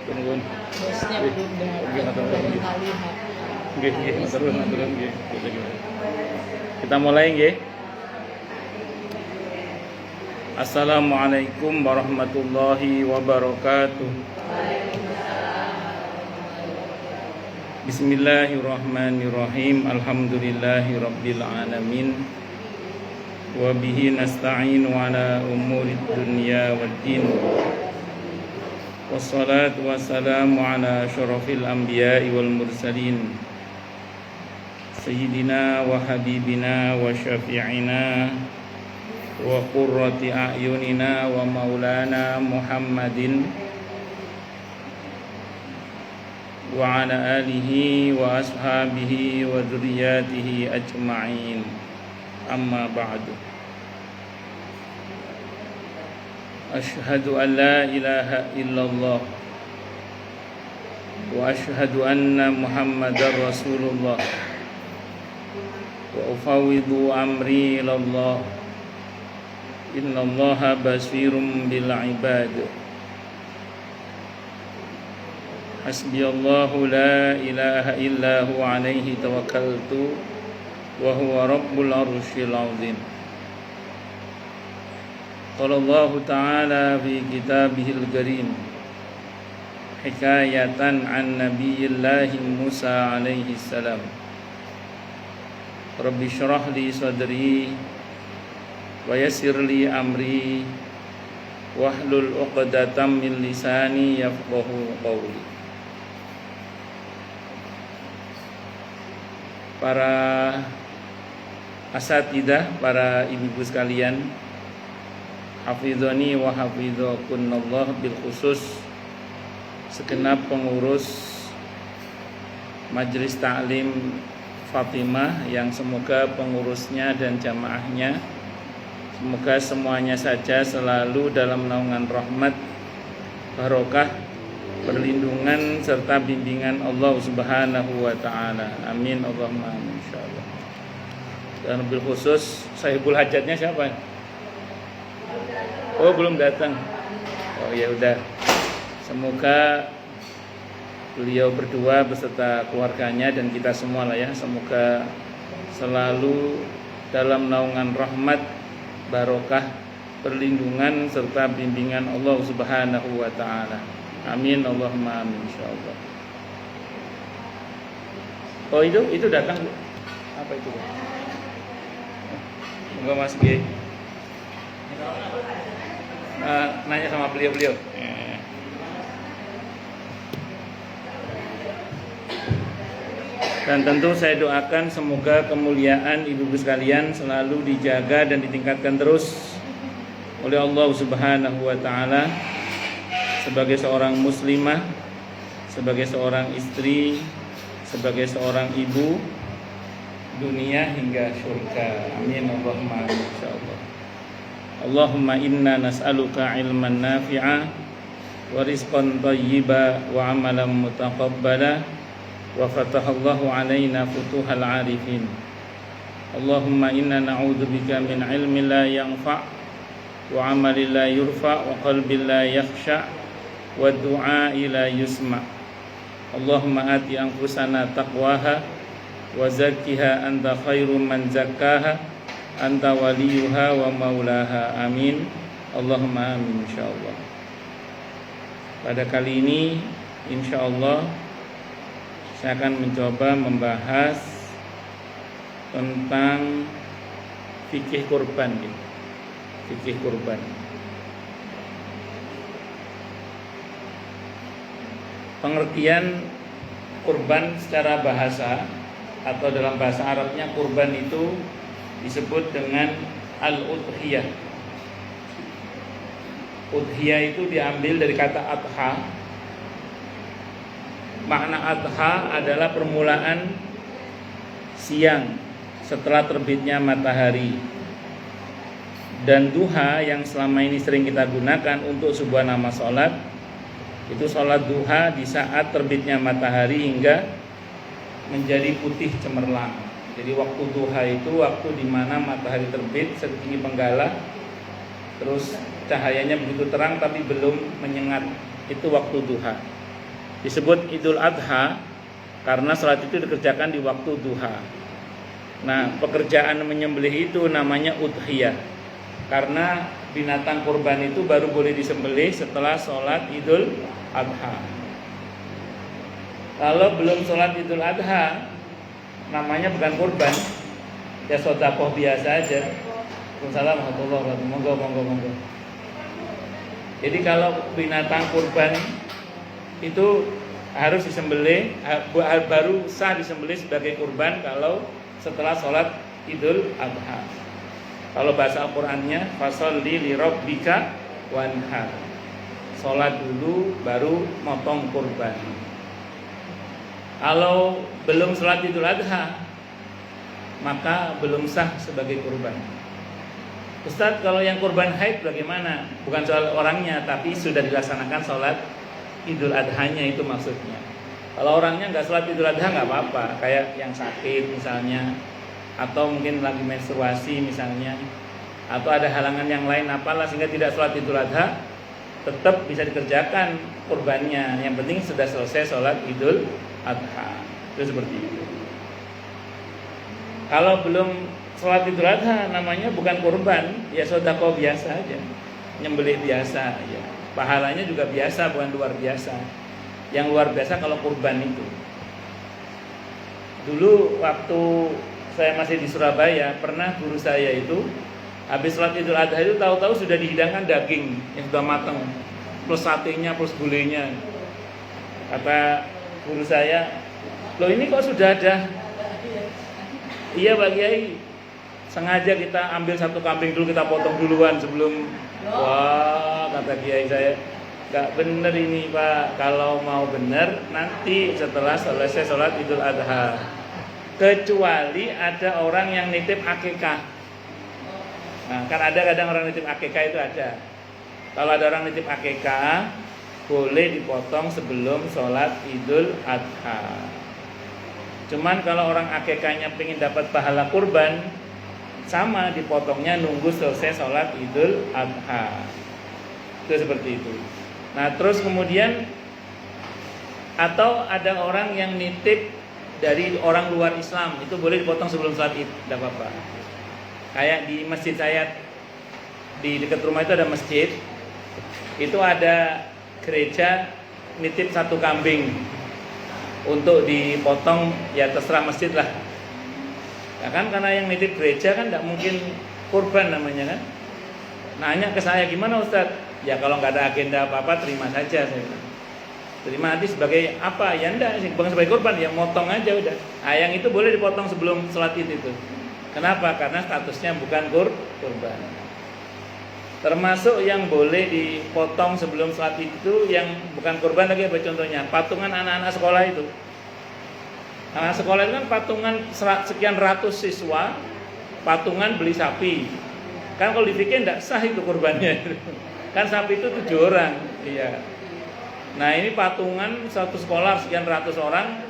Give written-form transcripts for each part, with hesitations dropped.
Tungguin. Bosnya belum datang barangkali Pak. Nggih, turun nggih. Kita mulai nggih. Assalamualaikum warahmatullahi wabarakatuh. Bismillahirrahmanirrahim. Alhamdulillahirabbil alamin. Wa bihi nasta'inu ala umurid dunya waddin. Wassalatu wassalamu ala asyrafil anbiya'i wal mursalin. Sayyidina wa habibina wa syafi'ina wa qurrati a'yunina wa maulana Muhammadin wa ala alihi wa ashabihi wa dzurriyyatihi ajma'in. Amma ba'du. Asyhadu an la ilaha illallah wa asyhadu anna Muhammadar Rasulullah wa ufawwidu amri ilallah. Innallaha basirum bil ibad. Hasbiyallahu la ilaha illa huwa alaihi tawakkaltu wa huwa rabbul arsyil azim. Qala Allah ta'ala fi kitabihil karim hikayatan an nabiyillahi Musa alaihi salam. Rabbi syrah li sadri wa yassir li amri wahlul 'uqdatam min lisani yafqahu qawli. Para asatidzah, para ibu-ibu sekalian, hafizani wa hafizakunallah, bil khusus segenap pengurus Majelis Ta'lim Fatimah yang semoga pengurusnya dan jamaahnya semoga semuanya saja selalu dalam naungan rahmat, barokah, perlindungan serta bimbingan Allah Subhanahu wa taala. Amin Allahumma amin insyaallah. Dan bil khusus sahibul hajatnya siapa? Oh, belum datang. Oh ya udah. Semoga beliau berdua beserta keluarganya dan kita semua lah ya, semoga selalu dalam naungan rahmat, barokah, perlindungan serta bimbingan Allah Subhanahu wa taala. Amin Allahumma amin insyaallah. Oh itu datang. Apa itu? Enggak Mas G. Nanya sama beliau-beliau. Dan tentu saya doakan semoga kemuliaan ibu-ibu sekalian selalu dijaga dan ditingkatkan terus oleh Allah Subhanahu wa taala sebagai seorang muslimah, sebagai seorang istri, sebagai seorang ibu, dunia hingga surga. Amin Allahumma amin insyaallah. Allahumma inna nas'aluka ilman nafi'a wa rizqan thayyiba wa amalan mutaqabbala wa fatahallahu alaina futuhal arifin. Allahumma inna na'udzubika min ilmin la yanfa' wa amalin la yurfa' wa qalbin la yakhsha' wa du'a'i la yusma'. Allahumma ati anfusana taqwaha wa zakkiha anta khairum man zakkaha anta waliyuha wa maulaha. Amin Allahumma amin insyaallah. Pada kali ini insyaallah saya akan mencoba membahas tentang fikih kurban. Fikih kurban. Pengertian kurban secara bahasa atau dalam bahasa Arabnya kurban itu disebut dengan al-udhiyah. Udhiyah itu diambil dari kata adha. Makna adha adalah permulaan siang setelah terbitnya matahari. Dan duha yang selama ini sering kita gunakan untuk sebuah nama sholat, itu sholat duha di saat terbitnya matahari hingga menjadi putih cemerlang. Jadi waktu duha itu waktu di mana matahari terbit setinggi penggala, terus cahayanya begitu terang tapi belum menyengat, itu waktu duha. Disebut Idul Adha karena salat itu dikerjakan di waktu duha. Nah, pekerjaan menyembelih itu namanya udhiyah. Karena binatang kurban itu baru boleh disembelih setelah sholat Idul Adha. Kalau belum sholat Idul Adha, namanya bukan kurban, ya sedekah biasa aja. Waalaikumsalam warahmatullahi wabarakatuh. Monggo. Jadi kalau binatang kurban itu harus disembelih, baru sah disembelih sebagai kurban kalau setelah sholat Idul Adha. Kalau bahasa Al-Qur'annya fasholli li rabbika wanhar. Sholat dulu baru motong kurban. Kalau belum sholat Idul Adha, maka belum sah sebagai kurban. Ustadz, kalau yang kurban haid bagaimana? Bukan soal orangnya, tapi sudah dilaksanakan sholat Idul Adhanya, itu maksudnya. Kalau orangnya nggak sholat Idul Adha nggak apa-apa, kayak yang sakit misalnya, atau mungkin lagi menstruasi misalnya, atau ada halangan yang lain apalah sehingga tidak sholat Idul Adha, tetap bisa dikerjakan kurbannya. Yang penting sudah selesai sholat Idul Adha. Itu seperti itu. Kalau belum sholat Idul Adha, namanya bukan kurban, ya sedekah biasa aja, nyembelih biasa, ya. Pahalanya juga biasa, bukan luar biasa. Yang luar biasa kalau kurban itu. Dulu waktu saya masih di Surabaya, pernah guru saya itu habis sholat Idul Adha itu tahu-tahu sudah dihidangkan daging yang sudah matang, plus satenya, plus gulenya. Kata guru saya, loh ini kok sudah ada? Iya Pak Kiai, sengaja kita ambil satu kambing dulu, kita potong duluan sebelum. Wah, kata Kiai saya, gak bener ini Pak. Kalau mau bener nanti setelah selesai sholat Idul Adha. Kecuali ada orang yang nitip akikah. Nah, kan ada kadang orang nitip akikah itu ada. Kalau ada orang nitip akikah, boleh dipotong sebelum sholat Idul Adha. Cuman kalau orang akikahnya pengen dapat pahala kurban, sama dipotongnya nunggu selesai sholat Idul Adha. Itu seperti itu. Nah terus kemudian, atau ada orang yang nitip dari orang luar Islam, itu boleh dipotong sebelum sholat Id, tidak apa-apa. Kayak di masjid saya, di dekat rumah itu ada masjid, itu ada gereja nitip satu kambing untuk dipotong, ya terserah masjid lah. Ya kan, karena yang nitip gereja kan tidak mungkin kurban namanya kan. Nanya ke saya, gimana Ustadz? Ya kalau nggak ada agenda apa-apa terima saja saya. Terima nanti sebagai apa? Ya enggak, bukan sebagai kurban, ya motong aja udah. Nah, yang itu boleh dipotong sebelum sholat Id itu. Kenapa? Karena statusnya bukan kurban. Termasuk yang boleh dipotong sebelum sholat Id itu yang bukan kurban lagi, apa contohnya? Patungan anak-anak sekolah itu. Anak sekolah itu kan patungan sekian ratus siswa, patungan beli sapi. Kan kalau dibikin tidak sah itu kurbannya. Kan sapi itu 7 orang. Iya. Nah ini patungan satu sekolah sekian ratus orang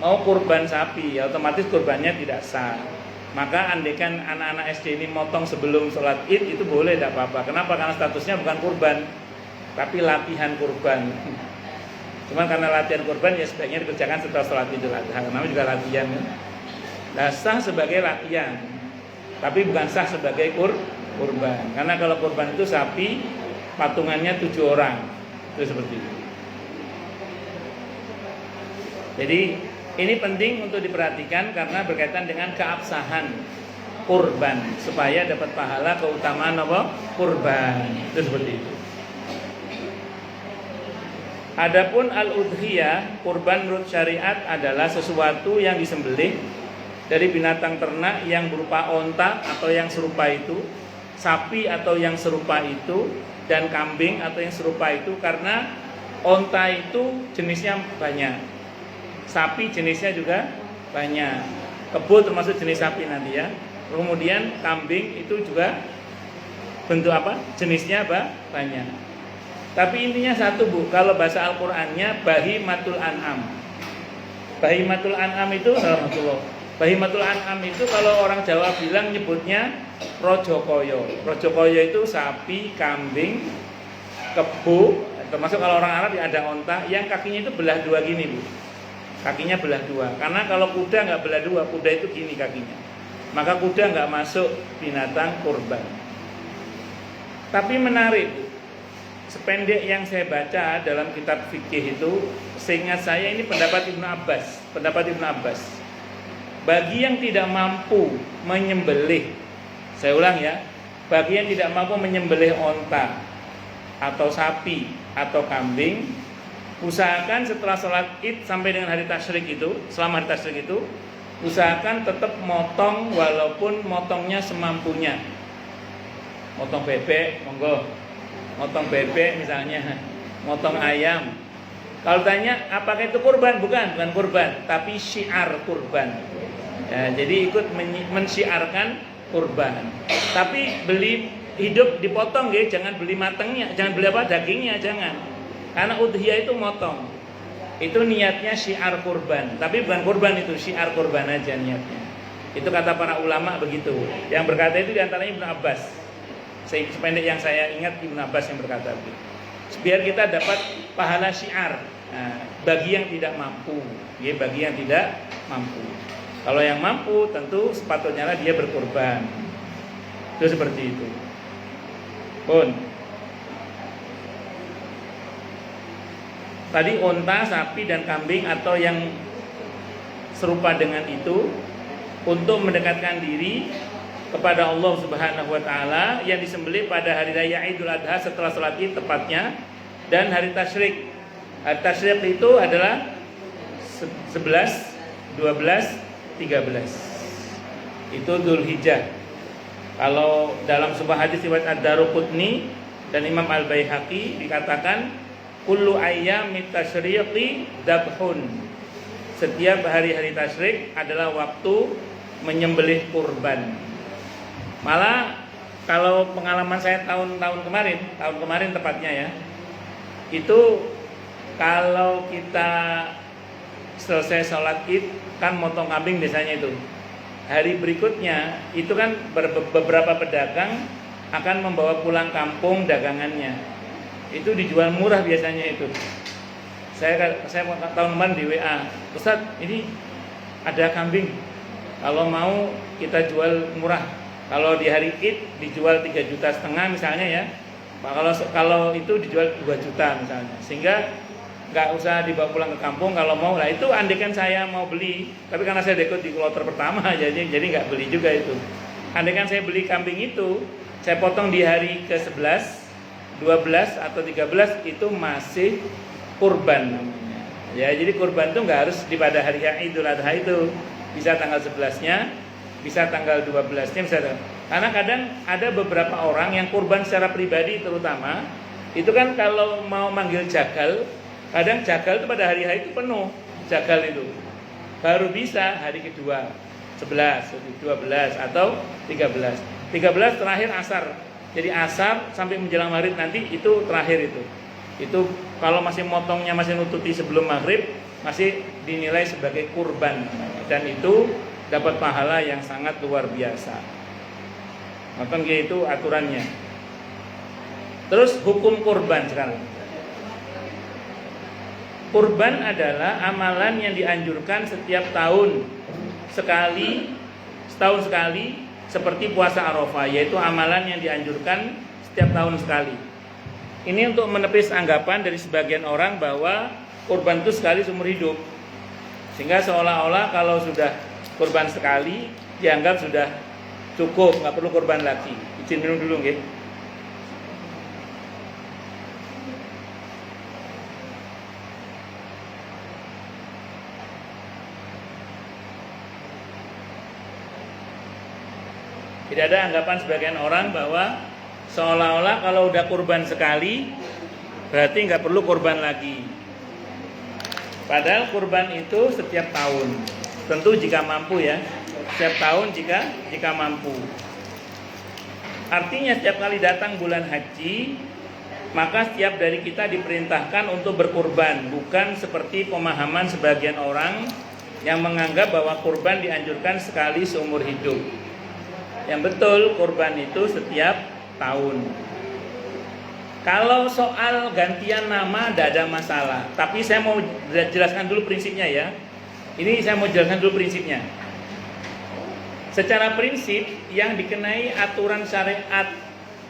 mau kurban sapi, ya otomatis kurbannya tidak sah. Maka andaikan anak-anak SD ini motong sebelum sholat Id itu boleh, tidak apa-apa. Kenapa? Karena statusnya bukan kurban, tapi latihan kurban. Cuman karena latihan kurban ya sebaiknya dikerjakan setelah sholat Idul Adha. Namanya juga latihan. Nah, sah sebagai latihan, tapi bukan sah sebagai kurban. Karena kalau kurban itu sapi patungannya 7 orang. Itu seperti itu. Jadi ini penting untuk diperhatikan karena berkaitan dengan keabsahan kurban, supaya dapat pahala keutamaan apa? Kurban. Itu seperti itu. Adapun al-udhiyah, kurban menurut syariat adalah sesuatu yang disembelih dari binatang ternak yang berupa onta atau yang serupa itu, sapi atau yang serupa itu, dan kambing atau yang serupa itu. Karena onta itu jenisnya banyak, sapi jenisnya juga banyak, kebo termasuk jenis sapi nanti ya. Kemudian kambing itu juga bentuk apa? Jenisnya banyak. Tapi intinya satu Bu, kalau bahasa Al-Qur'annya bahimatul an'am. Bahimatul an'am itu Bahimatul an'am itu kalau orang Jawa bilang nyebutnya rojokoyo. Rojokoyo itu sapi, kambing, kebo, Termasuk kalau orang Arab ya ada onta yang kakinya itu belah dua gini, Bu. Kakinya belah dua. Karena kalau kuda nggak belah dua, kuda itu gini kakinya. Maka kuda nggak masuk binatang kurban. Tapi menarik, Bu. Sependek yang saya baca dalam kitab fikih itu, seingat saya ini pendapat Ibnu Abbas. Bagi yang tidak mampu menyembelih, saya ulang ya, bagi yang tidak mampu menyembelih onta atau sapi atau kambing, usahakan setelah sholat id sampai dengan hari tasyrik itu, selama hari tasyrik itu, usahakan tetap motong walaupun motongnya semampunya. Motong bebek, monggo. Motong bebek misalnya, motong ayam. Kalau tanya apakah itu kurban? Bukan kurban, tapi syiar kurban. Ya, jadi ikut mensyiarkan kurban. Tapi beli hidup dipotong ya, jangan beli matangnya, jangan beli dagingnya, jangan. Karena udhiyah itu motong. Itu niatnya syiar kurban, tapi bukan kurban, itu syiar kurban aja niatnya. Itu kata para ulama begitu. Yang berkata itu diantaranya Ibnu Abbas. Sependek yang saya ingat Ibnu Abbas yang berkata itu. Biar kita dapat pahala syiar. Nah, bagi yang tidak mampu, ya, bagi yang tidak mampu. Kalau yang mampu tentu sepatutnya dia berkurban. Itu seperti itu. Pun. Tadi onta, sapi dan kambing atau yang serupa dengan itu untuk mendekatkan diri kepada Allah Subhanahu wa taala yang disembelih pada hari raya Idul Adha setelah salat Id tepatnya, dan hari tasyrik. Hari tasyrik itu adalah 11, 12, 13. Itu Dzulhijjah. Kalau dalam sebuah hadis riwayat Ad-Daruqutni dan Imam Al-Baihaqi dikatakan kullu ayyamit tasyriqi dabhun. Setiap hari-hari tasyrik adalah waktu menyembelih kurban. Malah kalau pengalaman saya tahun kemarin tepatnya ya, itu kalau kita selesai sholat id kan motong kambing biasanya itu. Hari berikutnya itu kan beberapa pedagang akan membawa pulang kampung dagangannya. Itu dijual murah biasanya itu. Saya tahun kemarin di WA, Ustaz ini ada kambing, kalau mau kita jual murah. Kalau di hari Id dijual 3,5 juta misalnya ya. Kalau itu dijual 2 juta misalnya. Sehingga nggak usah dibawa pulang ke kampung kalau mau. Lah itu andaikan saya mau beli, tapi karena saya ikut di kloter pertama jadi nggak beli juga itu. Andaikan saya beli kambing itu, saya potong di hari ke-11, 12 atau 13 itu masih kurban namanya. Ya, jadi kurban itu nggak harus pada hari Idul Adha itu. Bisa tanggal 11-nya, bisa tanggal 12-nya, bisa. Karena kadang ada beberapa orang yang kurban secara pribadi terutama, itu kan kalau mau manggil jagal, kadang jagal itu pada hari itu penuh, jagal itu. Baru bisa hari kedua, 11, 12 atau 13. 13 terakhir asar. Jadi asar sampai menjelang maghrib nanti itu terakhir itu. Itu kalau masih motongnya masih nututi sebelum maghrib masih dinilai sebagai kurban, dan itu dapat pahala yang sangat luar biasa. Nonton itu aturannya. Terus hukum kurban sekarang. Kurban adalah amalan yang dianjurkan setiap tahun sekali, setahun sekali, seperti puasa Arafah, yaitu amalan yang dianjurkan setiap tahun sekali. Ini untuk menepis anggapan dari sebagian orang bahwa kurban itu sekali seumur hidup, sehingga seolah-olah kalau sudah kurban sekali dianggap sudah cukup, nggak perlu kurban lagi. Izin minum dulu, nggih. Tidak ada anggapan sebagian orang bahwa seolah-olah kalau udah kurban sekali berarti nggak perlu kurban lagi. Padahal kurban itu setiap tahun. Tentu jika mampu ya. Setiap tahun jika mampu. Artinya setiap kali datang bulan haji, maka setiap dari kita diperintahkan untuk berkurban, bukan seperti pemahaman sebagian orang yang menganggap bahwa kurban dianjurkan sekali seumur hidup. Yang betul kurban itu setiap tahun. Kalau soal gantian nama tidak ada masalah. Tapi saya mau jelaskan dulu prinsipnya ya. Ini saya mau jelaskan dulu prinsipnya. Secara prinsip yang dikenai aturan syariat,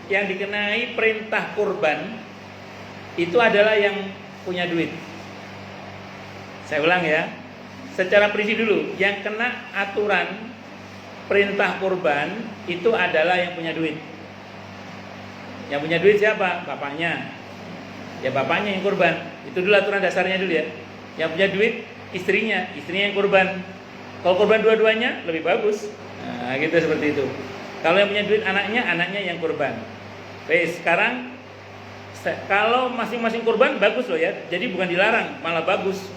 yang dikenai perintah kurban, itu adalah yang punya duit. Saya ulang ya. Secara prinsip dulu, yang kena aturan perintah kurban itu adalah yang punya duit. Yang punya duit siapa? Bapaknya. Ya bapaknya yang kurban. Itu dulu aturan dasarnya dulu ya. Yang punya duit istrinya yang kurban. Kalau kurban dua-duanya lebih bagus. Nah, gitu seperti itu. Kalau yang punya duit anaknya yang kurban. Baik, sekarang kalau masing-masing kurban bagus loh ya. Jadi bukan dilarang, malah bagus.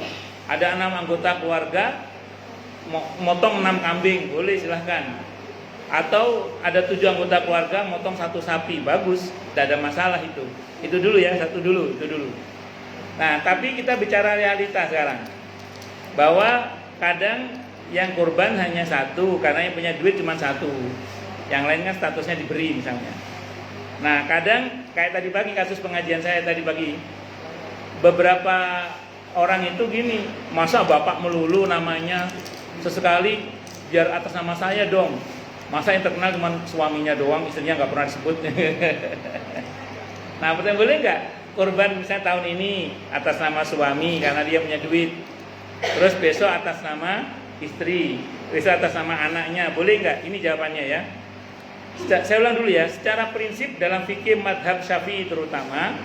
Ada 6 anggota keluarga motong 6 kambing, boleh silahkan. Atau ada 7 anggota keluarga motong 1 sapi, bagus, tidak ada masalah itu. Itu dulu ya, itu dulu. Nah, tapi kita bicara realitas sekarang. Bahwa kadang yang kurban hanya 1 karena yang punya duit cuma 1. Yang lain kan statusnya diberi misalnya. Nah, kadang kayak tadi pagi kasus pengajian saya tadi pagi. Beberapa orang itu gini, masa bapak melulu namanya, sesekali biar atas nama saya dong. Masa yang terkenal cuma suaminya doang, istrinya nggak pernah disebut. Nah, betul boleh nggak kurban misalnya tahun ini atas nama suami karena dia punya duit, terus besok atas nama istri, besok atas nama anaknya, boleh nggak? Ini jawabannya ya. Saya ulang dulu ya. Secara prinsip dalam fikih madhab Syafi'i terutama,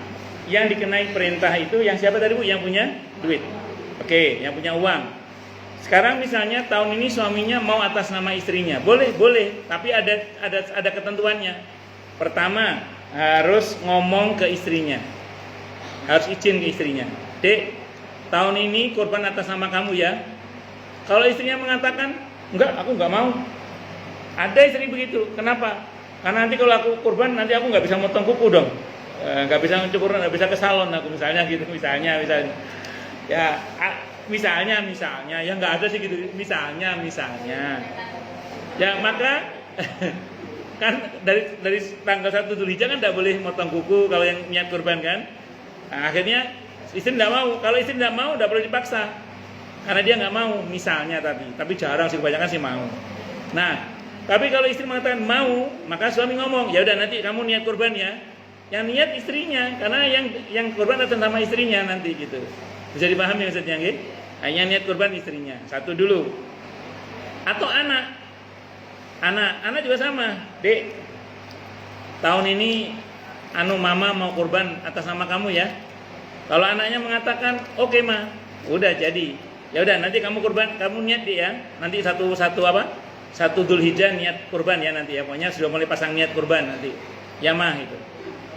yang dikenai perintah itu yang siapa tadi Bu? Yang punya duit. Oke, yang punya uang. Sekarang misalnya tahun ini suaminya mau atas nama istrinya, boleh, tapi ada ketentuannya. Pertama, harus ngomong ke istrinya, harus izin ke istrinya. Dek, tahun ini kurban atas nama kamu ya. Kalau istrinya mengatakan, enggak, aku enggak mau. Ada istri begitu, kenapa? Karena nanti kalau aku kurban, nanti aku nggak bisa motong kuku dong, nggak bisa cukur, nggak bisa ke salon aku misalnya gitu, misalnya. Ya. Misalnya ya nggak ada sih gitu, misalnya ya maka kan dari tanggal 1 Dzulhijjah kan tidak boleh motong kuku kalau yang niat kurban kan. Nah, akhirnya istri tidak mau. Kalau istri tidak mau tidak boleh dipaksa karena dia nggak mau misalnya, tapi jarang sih, kebanyakan sih mau. Nah, tapi kalau istri mengatakan mau, maka suami ngomong, ya udah nanti kamu niat kurban ya. Yang niat istrinya, karena yang kurban atas nama istrinya nanti gitu. Bisa dipahami maksudnya nggih? Hanya niat kurban istrinya. Satu dulu. Atau anak juga sama. Dek, tahun ini mama mau kurban atas nama kamu ya. Kalau anaknya mengatakan, "Oke, Ma." Udah jadi. Ya udah nanti kamu kurban, kamu niat deh ya. Nanti satu Dzulhijjah niat kurban ya nanti ya. Pokoknya sudah mulai pasang niat kurban nanti. Ya mah itu.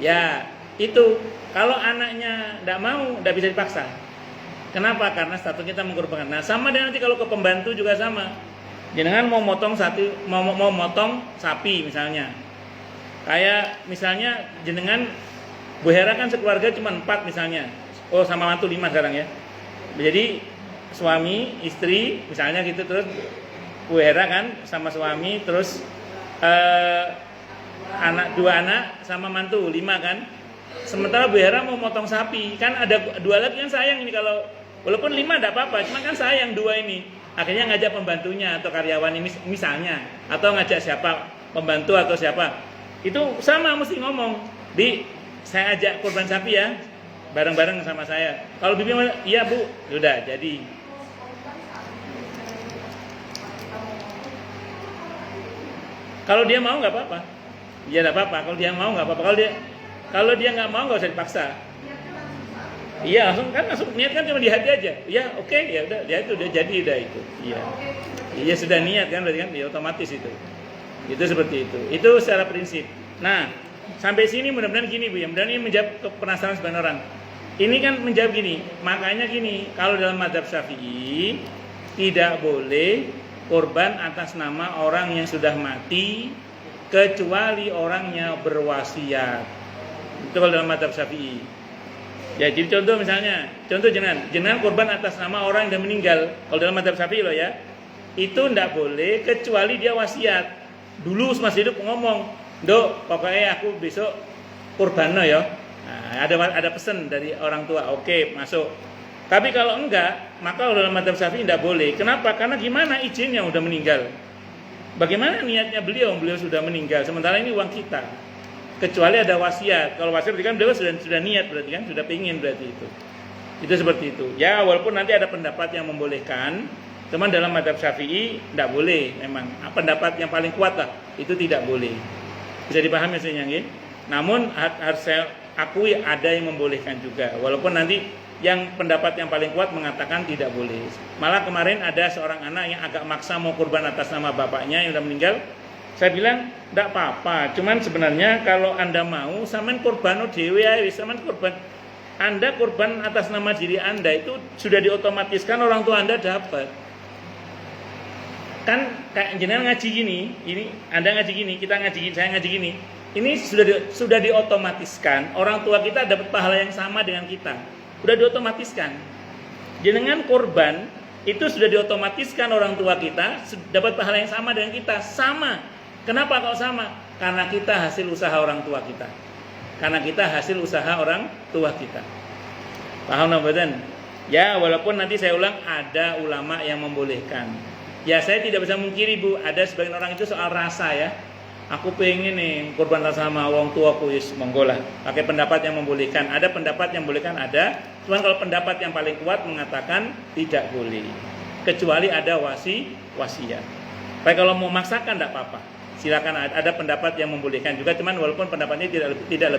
Ya, itu kalau anaknya tidak mau, tidak bisa dipaksa. Kenapa? Karena status kita mengkurbankan. Nah, sama dengan nanti kalau ke pembantu juga sama. Jenengan mau motong mau motong sapi misalnya. Kayak misalnya jenengan Bu Hera kan sekeluarga cuma 4 misalnya. Oh, sama mantu 5 sekarang ya. Jadi suami, istri misalnya gitu, terus Bu Hera kan sama suami, terus 2 anak sama mantu 5 kan. Sementara Bu Hera mau motong sapi, kan ada 2 lagi yang sayang ini, kalau walaupun 5 tidak apa-apa, cuma kan sayang 2 ini. Akhirnya ngajak pembantunya atau karyawan ini misalnya, atau ngajak siapa, pembantu atau siapa. Itu sama mesti ngomong, saya ajak kurban sapi ya, bareng-bareng sama saya. Kalau bibi iya Bu, sudah jadi. Kalau dia mau nggak apa-apa, ya nggak apa-apa. Kalau dia mau nggak apa-apa. Kalau dia nggak mau nggak usah dipaksa. Iya langsung niat kan cuma di hati aja. Iya oke, ya udah dia itu udah jadi udah itu. Iya sudah niat kan berarti kan ya otomatis itu. Itu seperti itu. Itu secara prinsip. Nah sampai sini mudah-mudahan gini Bu ya. Mudah-mudahan ini menjawab penasaran sebagian orang. Ini kan menjawab gini. Makanya gini, kalau dalam mazhab Syafi'i tidak boleh kurban atas nama orang yang sudah mati kecuali orangnya berwasiat. Itu kalau dalam mazhab Syafi'i. Ya, jadi contoh misalnya, jenengan kurban atas nama orang yang meninggal. Kalau dalam mazhab Syafi'i loh ya, itu tidak boleh kecuali dia wasiat. Dulu masih hidup ngomong, "Dok, pokoknya aku besok kurban ya. Nah, ada pesan dari orang tua, oke, masuk. Tapi kalau enggak, maka dalam madzhab Syafi'i tidak boleh. Kenapa? Karena gimana izinnya udah meninggal? Bagaimana niatnya beliau? Beliau sudah meninggal. Sementara ini uang kita. Kecuali ada wasiat. Kalau wasiat berarti kan beliau sudah niat, berarti kan sudah pingin berarti itu. Itu seperti itu. Ya, walaupun nanti ada pendapat yang membolehkan, cuman dalam madzhab Syafi'i tidak boleh. Memang pendapat yang paling kuat lah, itu tidak boleh. Bisa dipahami maksudnya, nggih? Namun harus saya akui ada yang membolehkan juga. Walaupun nanti yang pendapat yang paling kuat mengatakan tidak boleh. Malah kemarin ada seorang anak yang agak maksa mau kurban atas nama bapaknya yang sudah meninggal. Saya bilang tidak apa-apa. Cuman sebenarnya kalau Anda mau, sampean kurban dhewe ae, sampean kurban. Anda kurban atas nama diri Anda itu sudah diotomatiskan orang tua Anda dapat. Kan kayak jenengan ngaji gini, ini Anda ngaji gini, kita ngaji gini, saya ngaji gini. Ini sudah diotomatiskan, orang tua kita dapat pahala yang sama dengan kita. Sudah diotomatiskan. Jenengan korban itu sudah diotomatiskan orang tua kita dapat pahala yang sama dengan kita. Sama. Kenapa kok sama? Karena kita hasil usaha orang tua kita. Karena kita hasil usaha orang tua kita. Paham nambadan? Ya, walaupun nanti saya ulang ada ulama yang membolehkan. Ya, saya tidak bisa mungkiri Bu, ada sebagian orang itu soal rasa ya. Aku pengen nih korban sama orang tuaku, yes, monggo lah. Pakai pendapat yang membolehkan. Ada pendapat yang membolehkan, ada. Cuman kalau pendapat yang paling kuat mengatakan tidak boleh. Kecuali ada wasiat. Baik, kalau mau maksakan tidak apa-apa. Silakan, ada pendapat yang membolehkan juga. Cuman walaupun pendapatnya tidak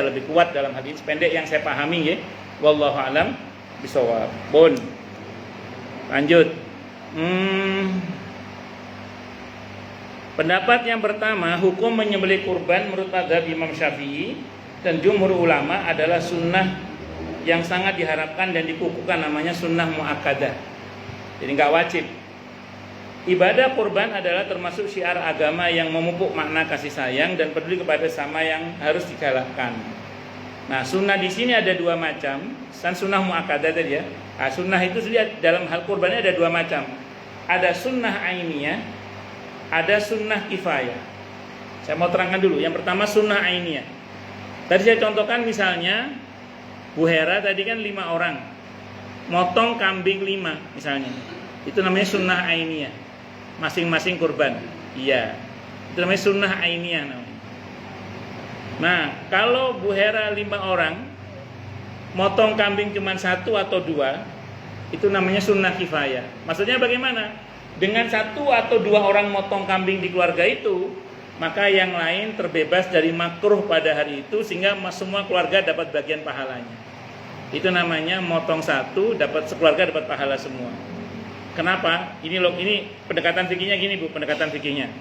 lebih kuat dalam hal ini. Sependek yang saya pahami ya. Wallahu alam bisawab. Bon. Lanjut. Pendapat yang pertama, hukum menyembelih kurban menurut mazhab Imam Syafi'i dan jumhur ulama adalah sunnah yang sangat diharapkan dan dikukuhkan, namanya sunnah muakkadah. Jadi nggak wajib. Ibadah kurban adalah termasuk syiar agama yang memupuk makna kasih sayang dan peduli kepada sama yang harus digalakkan. Nah, sunnah di sini ada dua macam. Sunnah muakkadah tadi ya. Nah, sunnah itu dalam hal kurbannya ada dua macam. Ada sunnah ainiyah, ada sunnah kifayah. Saya mau terangkan dulu. Yang pertama sunnah ainiyah. Tadi saya contohkan misalnya Bu Hera tadi kan 5 orang, motong kambing 5 misalnya. Itu namanya sunnah ainiyah. Masing-masing kurban. Iya. Itu namanya sunnah ainiyah namanya. Nah, kalau Bu Hera 5 orang, motong kambing cuma 1 atau 2, itu namanya sunnah kifayah. Maksudnya bagaimana? Dengan 1 atau 2 orang motong kambing di keluarga itu, maka yang lain terbebas dari makruh pada hari itu, sehingga semua keluarga dapat bagian pahalanya. Itu namanya motong 1, sekeluarga dapat pahala semua. Kenapa? Ini pendekatan fikihnya gini Bu, pendekatan fikihnya.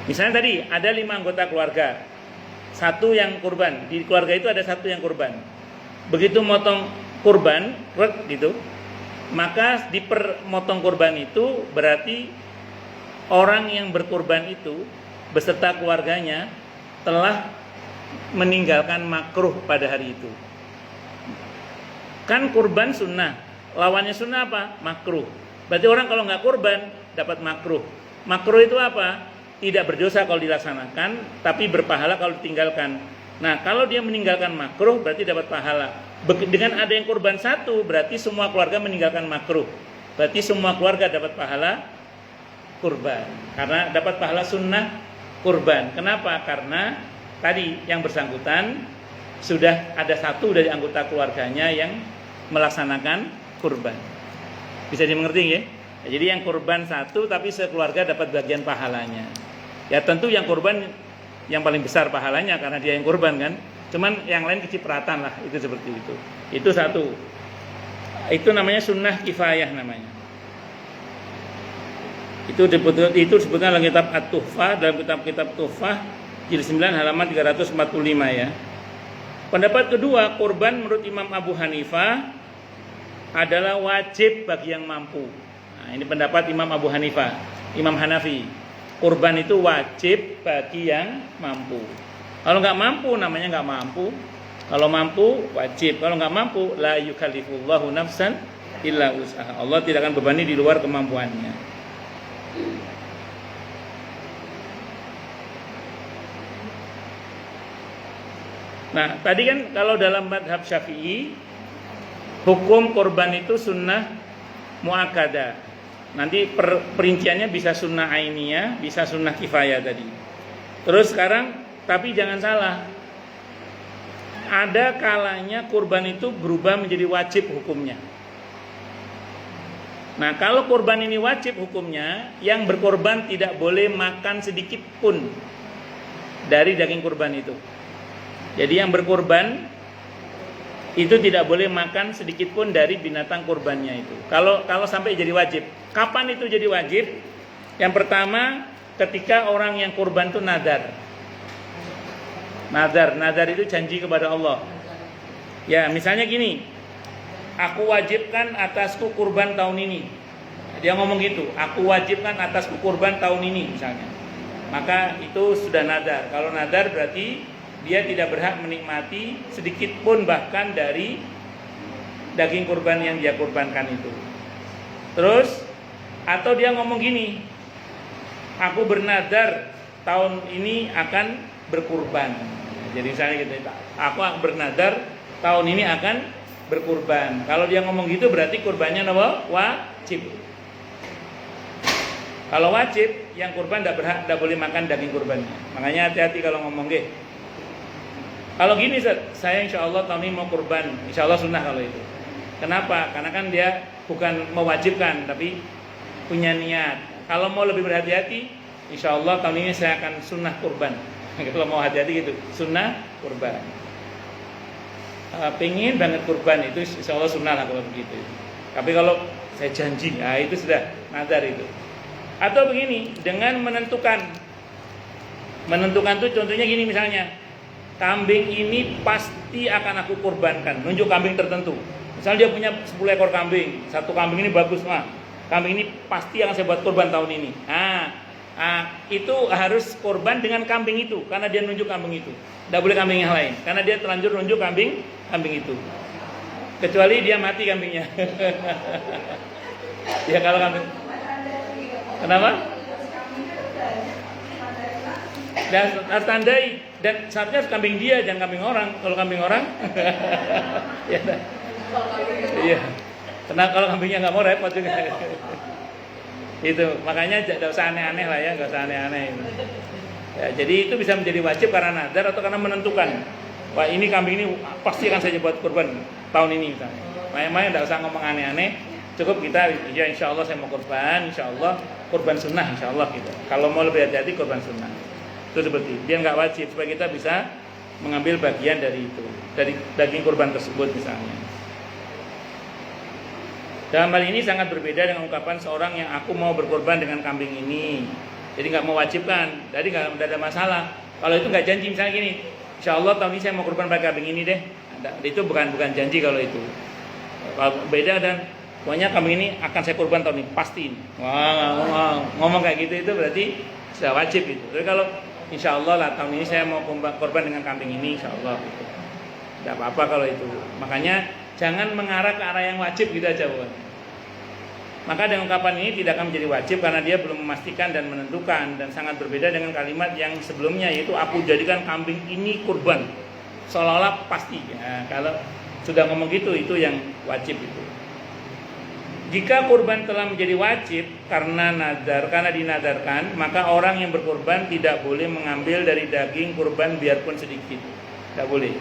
Misalnya tadi ada 5 anggota keluarga, 1 yang kurban, di keluarga itu ada 1 yang kurban. Begitu motong kurban, gitu, maka di permotong kurban itu berarti orang yang berkurban itu beserta keluarganya telah meninggalkan makruh pada hari itu. Kan kurban sunnah, lawannya sunnah apa? Makruh. Berarti orang kalau nggak kurban dapat makruh. Makruh itu apa? Tidak berdosa kalau dilaksanakan, tapi berpahala kalau ditinggalkan. Nah, kalau dia meninggalkan makruh berarti dapat pahala. Dengan ada yang kurban 1 berarti semua keluarga meninggalkan makruh. Berarti semua keluarga dapat pahala kurban. Karena dapat pahala sunnah kurban. Kenapa? Karena tadi yang bersangkutan sudah ada 1 dari anggota keluarganya yang melaksanakan kurban. Bisa dimengerti ya? Jadi yang kurban 1 tapi sekeluarga dapat bagian pahalanya. Ya tentu yang kurban yang paling besar pahalanya karena dia yang kurban kan. Cuman yang lain kecipratan lah, itu seperti itu. Itu 1. Itu namanya sunnah kifayah namanya. Itu disebutkan dalam kitab At-Tuhfah, dalam kitab Tuhfah jilid 9 halaman 345 ya. Pendapat kedua, kurban menurut Imam Abu Hanifah adalah wajib bagi yang mampu. Nah, ini pendapat Imam Abu Hanifah, Imam Hanafi. Kurban itu wajib bagi yang mampu. Kalau nggak mampu namanya nggak mampu. Kalau mampu wajib. Kalau nggak mampu la yukallifullahu nafsan illa usaha. Allah tidak akan bebani di luar kemampuannya. Nah, tadi kan kalau dalam madhab Syafi'i, hukum kurban itu sunnah muakkadah. Nanti perinciannya bisa sunnah ainiyah, bisa sunnah kifayah tadi. Terus sekarang, tapi jangan salah, ada kalanya kurban itu berubah menjadi wajib hukumnya. Nah, kalau kurban ini wajib hukumnya, yang berkorban tidak boleh makan sedikit pun dari daging kurban itu. Jadi yang berkorban itu tidak boleh makan sedikit pun dari binatang kurbannya itu. Kalau sampai jadi wajib. Kapan itu jadi wajib? Yang pertama, ketika orang yang kurban itu nadar. Nadar itu janji kepada Allah. Ya, misalnya gini, aku wajibkan atasku kurban tahun ini. Dia ngomong gitu, aku wajibkan atasku kurban tahun ini misalnya. Maka itu sudah nadar. Kalau nadar berarti dia tidak berhak menikmati sedikit pun bahkan dari daging kurban yang dia kurbankan itu. Terus, atau dia ngomong gini, aku bernadar tahun ini akan berkurban. Jadi misalnya gitu, aku bernadar tahun ini akan berkurban. Kalau dia ngomong gitu berarti kurbannya apa? Wajib. Kalau wajib, yang kurban tidak boleh makan daging kurbannya. Makanya hati-hati kalau ngomong gitu. Kalau gini, saya insya Allah tahun ini mau kurban, insya Allah sunnah kalau itu. Kenapa? Karena kan dia bukan mewajibkan, tapi punya niat. Kalau mau lebih berhati-hati, insya Allah tahun ini saya akan sunnah kurban. Kalau mau hati-hati gitu, sunnah kurban. Pengen banget kurban itu, insya Allah sunnah lah kalau begitu. Tapi kalau saya janji, nah itu sudah nadar itu. Atau begini, dengan menentukan tuh contohnya gini misalnya. Kambing ini pasti akan aku kurbankan. Nunjuk kambing tertentu. Misalnya dia punya 10 ekor kambing. Satu kambing ini bagus, kambing ini pasti akan saya buat kurban tahun ini. Itu harus kurban dengan kambing itu, karena dia nunjuk kambing itu. Tidak boleh kambing yang lain, karena dia terlanjur nunjuk kambing itu. Kecuali dia mati kambingnya. Ya kalau kambing. Kenapa? Dan harus tandai, dan seharusnya harus kambing dia, jangan kambing orang. Kalau kambing orang, ya, iya. Karena kalau kambingnya nggak mau repot juga. Itu makanya tidak usah aneh-aneh lah ya, nggak usah aneh-aneh. Ya, jadi itu bisa menjadi wajib karena nadar atau karena menentukan. Wah ini kambing ini pasti akan saya buat kurban tahun ini misalnya. Makanya tidak usah ngomong aneh-aneh. Cukup kita, ya insya Allah saya mau kurban, insya Allah kurban sunnah, insya Allah gitu. Kalau mau lebih hati-hati kurban sunnah. Itu seperti dia nggak wajib supaya kita bisa mengambil bagian dari itu, dari daging kurban tersebut misalnya. Dalam hal ini sangat berbeda dengan ungkapan seorang yang aku mau berkorban dengan kambing ini. Jadi nggak mewajibkan, jadi nggak ada masalah. Kalau itu nggak janji misalnya gini, insya Allah tahun ini saya mau kurban pakai kambing ini deh. Itu bukan janji kalau itu. Kalau beda dan pokoknya kambing ini akan saya kurban tahun ini pasti. Wah, ngomong kayak gitu itu berarti sudah wajib itu. Tapi kalau insya Allah lah tahun ini saya mau korban dengan kambing ini, insya Allah gitu. Tidak apa-apa kalau itu. Makanya jangan mengarah ke arah yang wajib gitu aja, bukan. Maka dengan ungkapan ini tidak akan menjadi wajib karena dia belum memastikan dan menentukan, dan sangat berbeda dengan kalimat yang sebelumnya yaitu aku jadikan kambing ini kurban. Seolah-olah pasti. Ya, kalau sudah ngomong gitu itu yang wajib itu. Jika kurban telah menjadi wajib karena dinadarkan, maka orang yang berkurban tidak boleh mengambil dari daging kurban biarpun sedikit. Tidak boleh.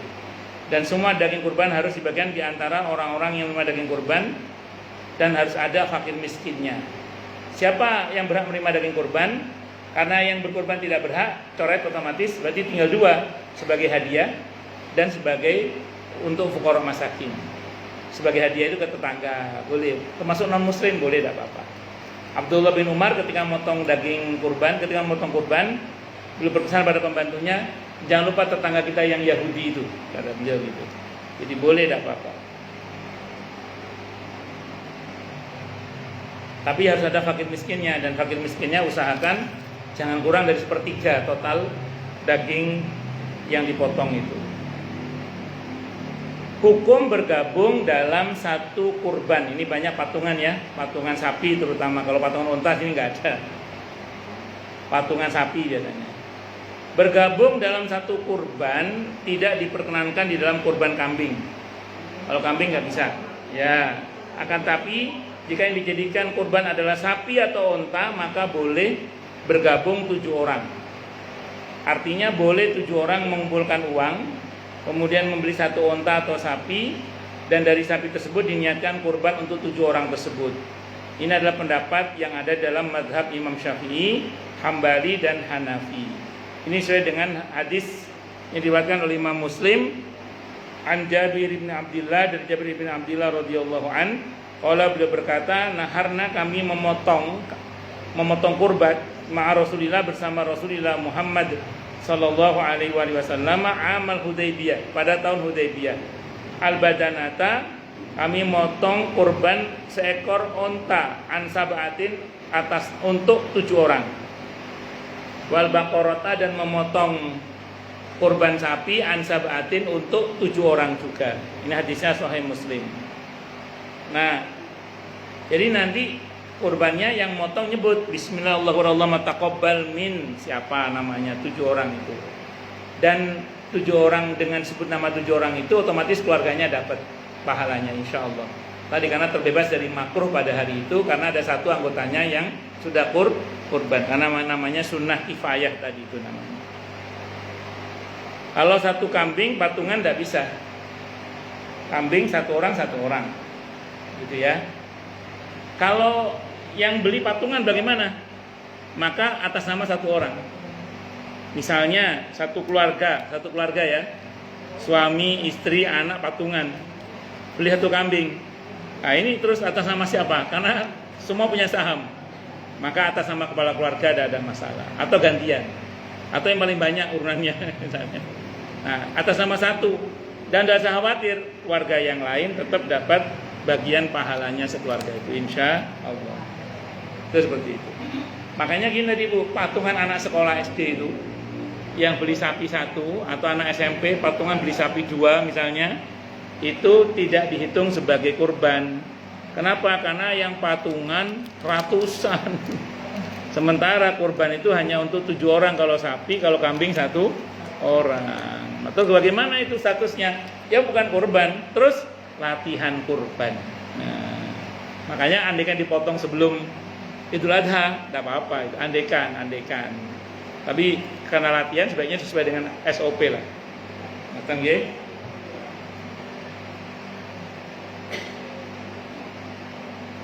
Dan semua daging kurban harus dibagikan di antara orang-orang yang menerima daging kurban, dan harus ada fakir miskinnya. Siapa yang berhak menerima daging kurban? Karena yang berkurban tidak berhak, coret otomatis, berarti tinggal dua, sebagai hadiah dan sebagai untuk fuqara masakin. Sebagai hadiah itu ke tetangga, boleh. Termasuk non muslim boleh, tidak apa-apa. Abdullah bin Umar ketika motong daging kurban, beliau berpesan pada pembantunya, jangan lupa tetangga kita yang Yahudi itu, kata beliau gitu. Jadi boleh, tidak apa-apa. Tapi harus ada fakir miskinnya, dan fakir miskinnya usahakan jangan kurang dari 1/3 total daging yang dipotong itu. Hukum bergabung dalam satu kurban. Ini banyak patungan ya, patungan sapi terutama. Kalau patungan unta ini nggak ada. Patungan sapi biasanya. bergabung dalam satu kurban tidak diperkenankan di dalam kurban kambing. Kalau kambing nggak bisa. Ya, akan tapi jika yang dijadikan kurban adalah sapi atau onta, maka boleh bergabung 7 orang. Artinya boleh 7 orang mengumpulkan uang, kemudian membeli satu onta atau sapi, dan dari sapi tersebut diniatkan kurban untuk 7 orang tersebut. Ini adalah pendapat yang ada dalam mazhab Imam Syafi'i, Hambali, dan Hanafi. Ini sesuai dengan hadis yang diriwayatkan oleh Imam Muslim an Jabir bin Abdullah, dari Jabir bin Abdullah radhiyallahu an, qala, beliau berkata, naharna, kami memotong kurban ma'a Rasulillah, bersama Rasulullah Muhammad sallallahu alaihi wasallam, amal Hudaybiyah, pada tahun Hudaybiyah. Al-badanata, kami motong kurban seekor onta, an sab'atin, atas untuk 7 orang. Wal baqarata, dan memotong kurban sapi an sab'atin untuk 7 orang juga. Ini hadisnya Sahih Muslim. Nah, jadi nanti kurbannya yang motong nyebut Bismillahirrahmanirrahim taqabbal min, siapa namanya 7 orang itu. Dan 7 orang dengan sebut nama 7 orang itu otomatis keluarganya dapat pahalanya insyaallah. Tadi karena terbebas dari makruh pada hari itu, karena ada satu anggotanya yang sudah kurban, karena namanya sunnah kifayah tadi itu namanya. Kalau satu kambing patungan tidak bisa. Kambing satu orang, gitu ya. Kalau yang beli patungan bagaimana? Maka atas nama satu orang. Misalnya satu keluarga ya, suami, istri, anak patungan, beli satu kambing. Nah ini terus atas nama siapa? Karena semua punya saham, maka atas nama kepala keluarga tidak ada masalah. Atau gantian, atau yang paling banyak urunannya misalnya. Nah, atas nama satu, dan tidak usah khawatir, keluarga yang lain tetap dapat bagian pahalanya sekeluarga itu, insya Allah. Itu seperti itu. Makanya gini tadi Bu, patungan anak sekolah SD itu, yang beli sapi 1, atau anak SMP patungan beli sapi 2 misalnya, itu tidak dihitung sebagai kurban. Kenapa? Karena yang patungan ratusan. Sementara kurban itu hanya untuk 7 orang kalau sapi, kalau kambing 1 orang. Atau bagaimana itu statusnya? Ya bukan kurban, terus latihan kurban. Nah, makanya andaikan dipotong sebelum Idul Adha, tidak apa-apa itu. Andaikan. Tapi karena latihan sebaiknya sesuai dengan SOP lah. Datang ya.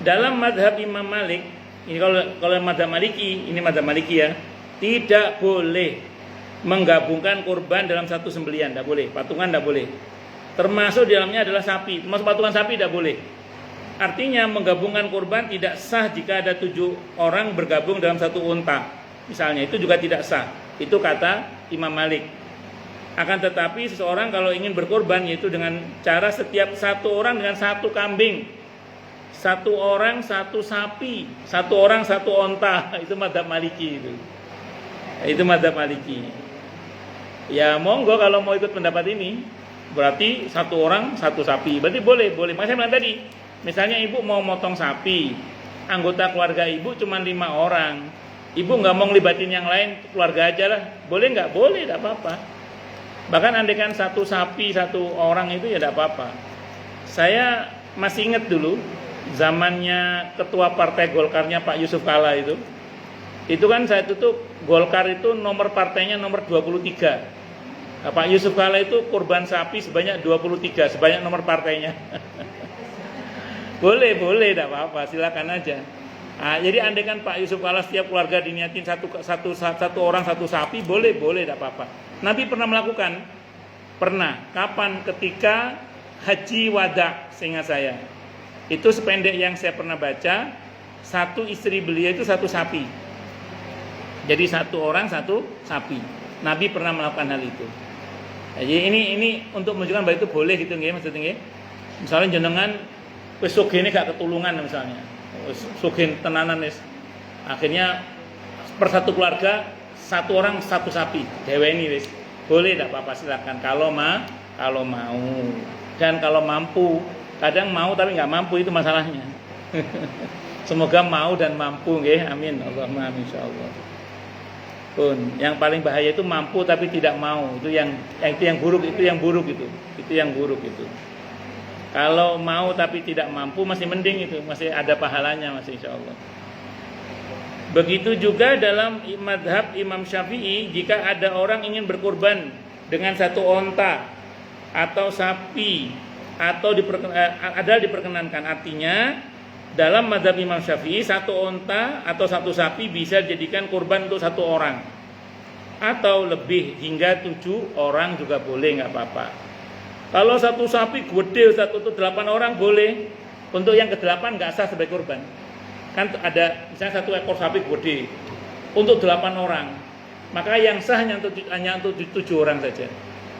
Dalam madhab Imam Malik, ini kalau madhab Maliki, ini madhab Maliki ya, tidak boleh menggabungkan kurban dalam satu sembelian, tidak boleh. Patungan tidak boleh. Termasuk di dalamnya adalah sapi, termasuk patungan sapi tidak boleh. Artinya menggabungkan kurban tidak sah jika ada 7 orang bergabung dalam satu unta. Misalnya itu juga tidak sah. Itu kata Imam Malik. Akan tetapi seseorang kalau ingin berkorban, yaitu dengan cara setiap satu orang dengan satu kambing, satu orang satu sapi, satu orang satu onta, itu mazhab Maliki itu mazhab Maliki. Ya monggo kalau mau ikut pendapat ini, berarti satu orang satu sapi, berarti boleh. Makanya saya bilang tadi, misalnya ibu mau motong sapi, anggota keluarga ibu cuma 5 orang, ibu nggak mau ngelibatin yang lain, keluarga aja lah, boleh nggak? Boleh, tidak apa-apa. Bahkan andaikan satu sapi satu orang itu ya tidak apa-apa. Saya masih ingat dulu zamannya ketua partai Golkarnya Pak Yusuf Kalla itu kan saya tutup Golkar itu nomor partainya nomor 23. Nah, Pak Yusuf Kalla itu kurban sapi sebanyak 23, sebanyak nomor partainya. boleh, tidak apa-apa, silakan aja. Nah, jadi andaikan Pak Yusuf Kalla setiap keluarga diniatin satu orang satu sapi, boleh, tidak apa-apa. Nabi pernah melakukan, kapan? Ketika haji wada, seingat saya. Itu sependek yang saya pernah baca, satu istri beliau itu satu sapi. Jadi satu orang satu sapi. Nabi pernah melakukan hal itu. Jadi ini untuk menunjukkan bahwa itu boleh gitu nggih, maksudnya nggih. Misalnya jenengan wis sugih gak ketulungan misalnya. Wis sugih tenanan wis. Akhirnya per satu keluarga satu orang satu sapi. Deweni wis. Boleh tidak apa-apa, silakan kalau mau. Dan kalau mampu. Kadang mau tapi nggak mampu, itu masalahnya. Semoga mau dan mampu, nggih. Amin. Allahumma amin insyaallah. Pun yang paling bahaya itu mampu tapi tidak mau. Itu yang buruk, itu yang buruk itu. Itu yang buruk itu. Kalau mau tapi tidak mampu masih mending itu, masih ada pahalanya masih insyaallah. Begitu juga dalam madhab Imam Syafi'i, jika ada orang ingin berkurban dengan satu onta atau sapi atau diperkenankan, artinya dalam madhab Imam Syafi'i satu onta atau satu sapi bisa dijadikan kurban untuk satu orang atau lebih hingga 7 orang juga boleh, nggak apa-apa. Kalau satu sapi gede satu untuk 8 orang boleh, untuk yang ke-8 nggak sah sebagai kurban. Kan ada misalnya satu ekor sapi gede untuk 8 orang, maka yang sah hanya untuk 7 orang saja.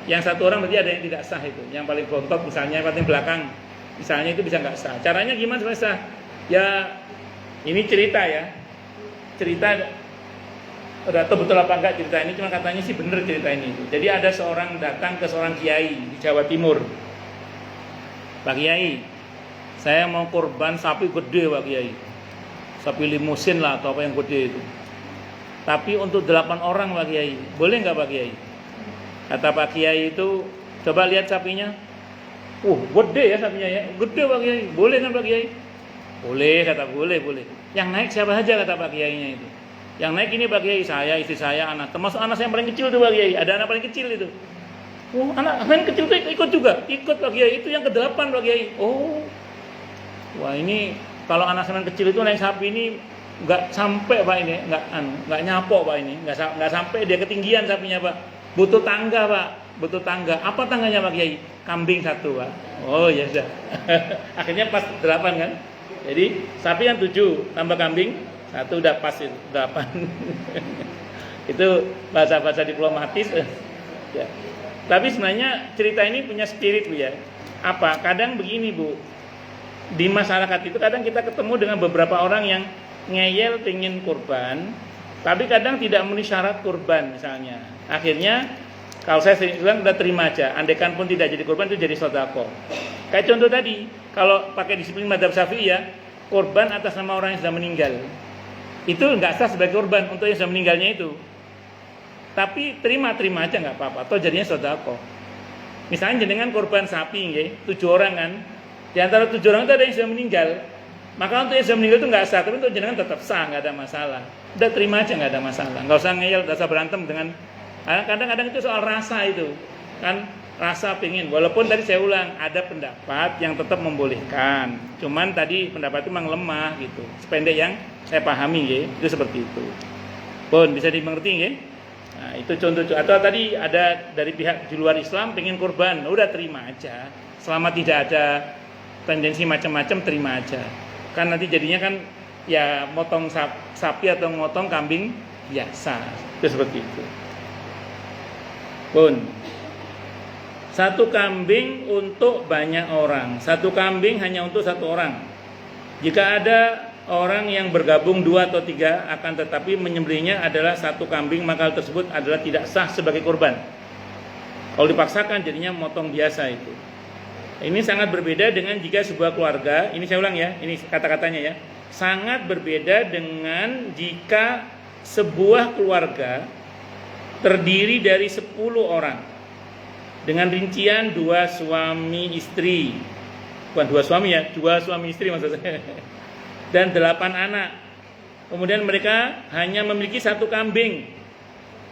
Yang satu orang berarti ada yang tidak sah itu, yang paling bontot misalnya, yang paling belakang misalnya itu bisa nggak sah. Caranya gimana supaya sah? Ya ini cerita ya, cerita udah tahu betul apa enggak cerita ini, cuma katanya sih bener cerita ini. Jadi ada seorang datang ke seorang kiai di Jawa Timur. Pak Kiai, saya mau kurban sapi gede Pak Kiai, sapi limusin lah atau apa yang gede itu, tapi untuk 8 orang Pak Kiai, boleh nggak Pak Kiai? Kata Pak Kiai itu, coba lihat sapinya. Gede ya sapinya ya, gede Pak Kiai, boleh kan Pak Kiai? Boleh, kata boleh. Yang naik siapa saja kata Pak Kiainya itu. Yang naik ini Pak Kiai, saya, istri saya, anak. Termasuk anak saya yang paling kecil tuh Pak Kiai. Ada anak paling kecil itu. Anak paling kecil itu ikut juga. Ikut Pak Kiai, itu yang ke-8 Pak Kiai. Wah ini kalau anak saya yang kecil itu naik sapi ini nggak sampai Pak ini, nggak nyapok Pak ini, nggak sampai dia ketinggian sapinya Pak. Butuh tangga Pak, butuh tangga. Apa tangganya Pak Kiai? Kambing 1 Pak. Oh ya sudah. Akhirnya pas 8 kan. Jadi sapi yang 7 tambah kambing 1 udah pas itu 8. Itu bahasa-bahasa diplomatis ya. Tapi sebenarnya cerita ini punya spirit Bu ya. Apa? Kadang begini Bu, di masyarakat itu kadang kita ketemu dengan beberapa orang yang ngeyel pengen kurban, tapi kadang tidak memenuhi syarat kurban misalnya. Akhirnya kalau saya sering bilang udah terima aja, andaikan pun tidak jadi kurban itu jadi sedekah. Kayak contoh tadi, kalau pakai disiplin madzhab Syafi'i ya, kurban atas nama orang yang sudah meninggal itu nggak sah sebagai kurban untuk yang sudah meninggalnya itu. Tapi terima aja nggak apa-apa, atau jadinya sedekah. Misalnya jenengan kurban sapi nggih, 7 orang kan. Di antara 7 orang itu ada yang sudah meninggal. Maka untuk yang sudah meninggal itu nggak sah, tapi untuk jenengan tetap sah, nggak ada masalah. Udah terima aja, nggak ada masalah. Nggak usah ngeyel, nggak usah berantem dengan. Kadang-kadang itu soal rasa itu kan, rasa pengin. Walaupun tadi saya ulang, ada pendapat yang tetap membolehkan. Cuman tadi pendapat itu memang lemah gitu. Sependek yang saya pahami ya, itu seperti itu. Pun bisa dimengerti ya. Nah, itu contoh. Atau tadi ada dari pihak di luar Islam pengen kurban, udah terima aja. Selama tidak ada tendensi macam-macam, terima aja. Kan nanti jadinya kan ya motong sapi atau motong kambing biasa. Itu seperti itu. Pun 1 kambing untuk banyak orang, 1 kambing hanya untuk 1 orang. Jika ada orang yang bergabung 2 atau 3 akan tetapi menyembelihnya adalah 1 kambing, maka hal tersebut adalah tidak sah sebagai kurban. Kalau dipaksakan jadinya motong biasa itu. Ini sangat berbeda dengan jika sebuah keluarga, ini saya ulang ya, ini kata-katanya ya. Sangat berbeda dengan jika sebuah keluarga terdiri dari 10 orang dengan rincian 2 suami istri, bukan 2 suami ya, 2 suami istri maksud saya, dan 8 anak. Kemudian mereka hanya memiliki 1 kambing,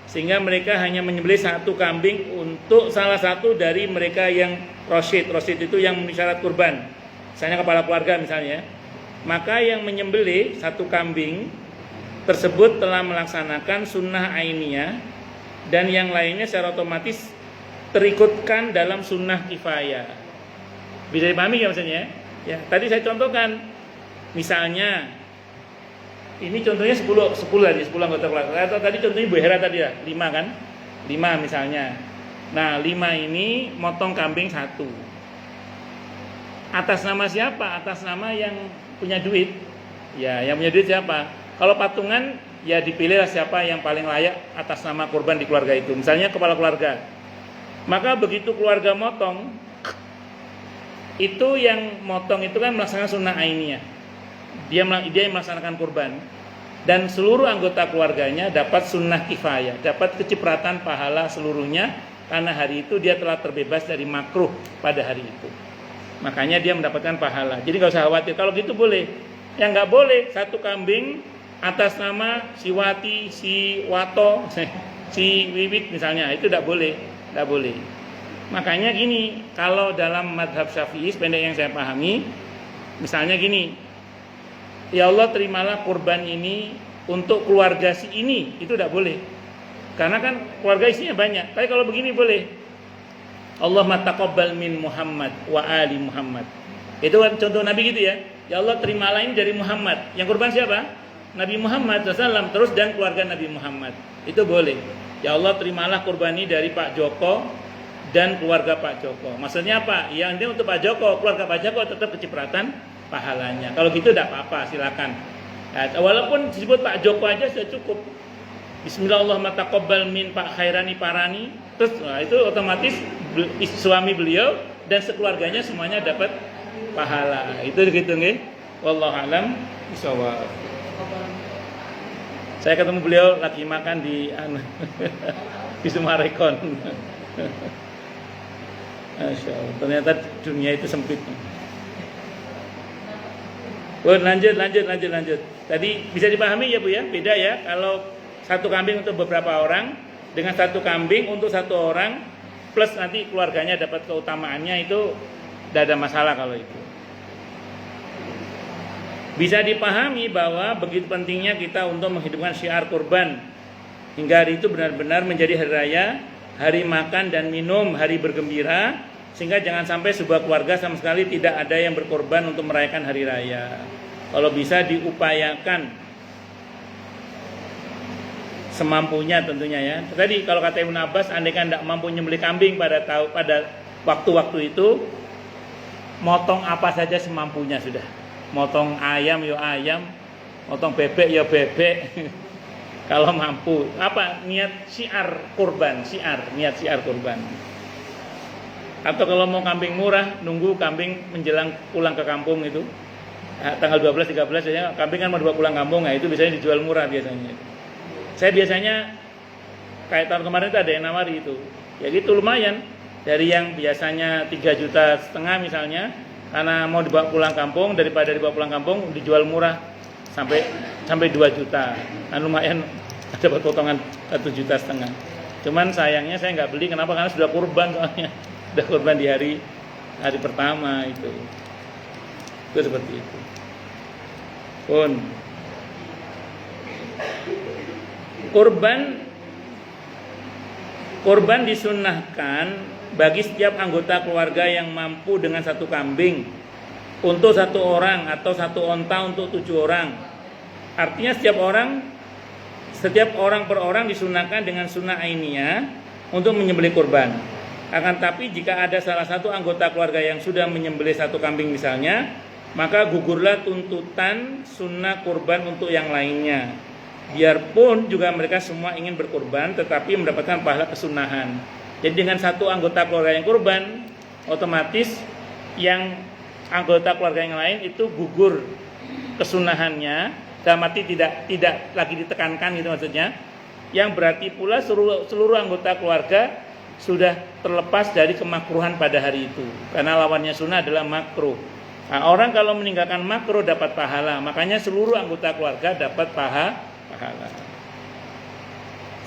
sehingga mereka hanya menyembelih 1 kambing untuk salah satu dari mereka yang rosyid itu yang memenuhi syarat kurban, misalnya kepala keluarga misalnya. Maka yang menyembelih 1 kambing tersebut telah melaksanakan sunnah ainiyah, dan yang lainnya secara otomatis terikutkan dalam sunnah kifayah. Bisa dipahami nggak maksudnya? Ya, tadi saya contohkan, misalnya ini contohnya 10 anggota keluarga. Atau tadi contohnya Bu Hera tadi ya, 5 kan? 5 misalnya. Nah, 5 ini motong kambing 1. Atas nama siapa? Atas nama yang punya duit. Ya, yang punya duit siapa? Kalau patungan ya dipilihlah siapa yang paling layak atas nama kurban di keluarga itu. Misalnya kepala keluarga. Maka begitu keluarga motong, itu yang motong itu kan melaksanakan sunnah ainiyah. Dia yang melaksanakan kurban. dan seluruh anggota keluarganya dapat sunnah kifayah, dapat kecipratan pahala seluruhnya karena hari itu dia telah terbebas dari makruh pada hari itu. Makanya dia mendapatkan pahala. Jadi nggak usah khawatir. Kalau gitu boleh. Yang nggak boleh satu kambing atas nama si Wati, si Wato, si Wiwit misalnya, itu tidak boleh, tidak boleh. Makanya gini, kalau dalam madhab Syafi'i, pendek yang saya pahami, misalnya gini, ya Allah terimalah kurban ini untuk keluarga si ini, itu tidak boleh. Karena kan keluarga isinya banyak. Tapi kalau begini boleh. Allahumma taqabbal min Muhammad wa ali Muhammad. Itu kan contoh Nabi gitu ya. Ya Allah terimalah ini dari Muhammad. Yang kurban siapa? Nabi Muhammad SAW, terus dan keluarga Nabi Muhammad. Itu boleh. Ya Allah terimalah kurban ini dari Pak Joko dan keluarga Pak Joko. Maksudnya apa? Ya ini untuk Pak Joko, keluarga Pak Joko tetap kecipratan pahalanya. Kalau gitu tidak apa-apa, silakan. Ya, walaupun disebut Pak Joko aja sudah cukup. Bismillahirrahmanirrahim, taqabbal min Pak Khairani Parani. Terus itu otomatis suami beliau dan sekeluarganya semuanya dapat pahala. Itu gitu nggih. Wallahu alam bishawab. Saya ketemu beliau lagi makan di di Sumarekon. Masya Allah, ternyata dunia itu sempit. Lanjut. Tadi bisa dipahami ya Bu ya, beda ya kalau satu kambing untuk beberapa orang dengan satu kambing untuk satu orang plus nanti keluarganya dapat keutamaannya, itu tidak ada masalah kalau itu. Bisa dipahami bahwa begitu pentingnya kita untuk menghidupkan syiar kurban hingga hari itu benar-benar menjadi hari raya, hari makan dan minum, hari bergembira, sehingga jangan sampai sebuah keluarga sama sekali tidak ada yang berkorban untuk merayakan hari raya. Kalau bisa diupayakan semampunya tentunya ya. Tadi kalau kata Ibnu Abbas, andaikan tidak mampu nyembelih kambing pada waktu-waktu itu, motong apa saja semampunya sudah. Motong ayam ya ayam, motong bebek ya bebek. Kalau mampu, apa niat syiar kurban, niat syiar kurban. Atau kalau mau kambing murah, nunggu kambing menjelang pulang ke kampung itu. Tanggal 12 13 biasanya kambing kan mau dibawa pulang kampung, nah itu biasanya dijual murah biasanya. Saya biasanya kayak tahun kemarin itu ada yang nawari itu. Ya gitu lumayan. Dari yang biasanya 3,5 juta misalnya, karena mau dibawa pulang kampung, daripada dibawa pulang kampung dijual murah sampai 2 juta. Nah, lumayan dapat potongan 1,5 juta. Cuman sayangnya saya nggak beli, kenapa? Karena sudah kurban soalnya. Sudah kurban di hari pertama itu. Itu seperti itu. Kurban disunnahkan bagi setiap anggota keluarga yang mampu dengan satu kambing untuk satu orang atau satu onta untuk 7 orang. Artinya setiap orang per orang disunnahkan dengan sunnah ainiyah untuk menyembelih kurban. Akan tapi jika ada salah satu anggota keluarga yang sudah menyembelih satu kambing misalnya, maka gugurlah tuntutan sunnah kurban untuk yang lainnya. Biarpun juga mereka semua ingin berkurban, tetapi mendapatkan pahala kesunahan. Jadi dengan satu anggota keluarga yang kurban, otomatis yang anggota keluarga yang lain itu gugur kesunahannya, dalam arti tidak lagi ditekankan gitu maksudnya. Yang berarti pula seluruh anggota keluarga sudah terlepas dari kemakruhan pada hari itu, karena lawannya sunnah adalah makruh. Nah, orang kalau meninggalkan makruh dapat pahala, makanya seluruh anggota keluarga dapat pahala.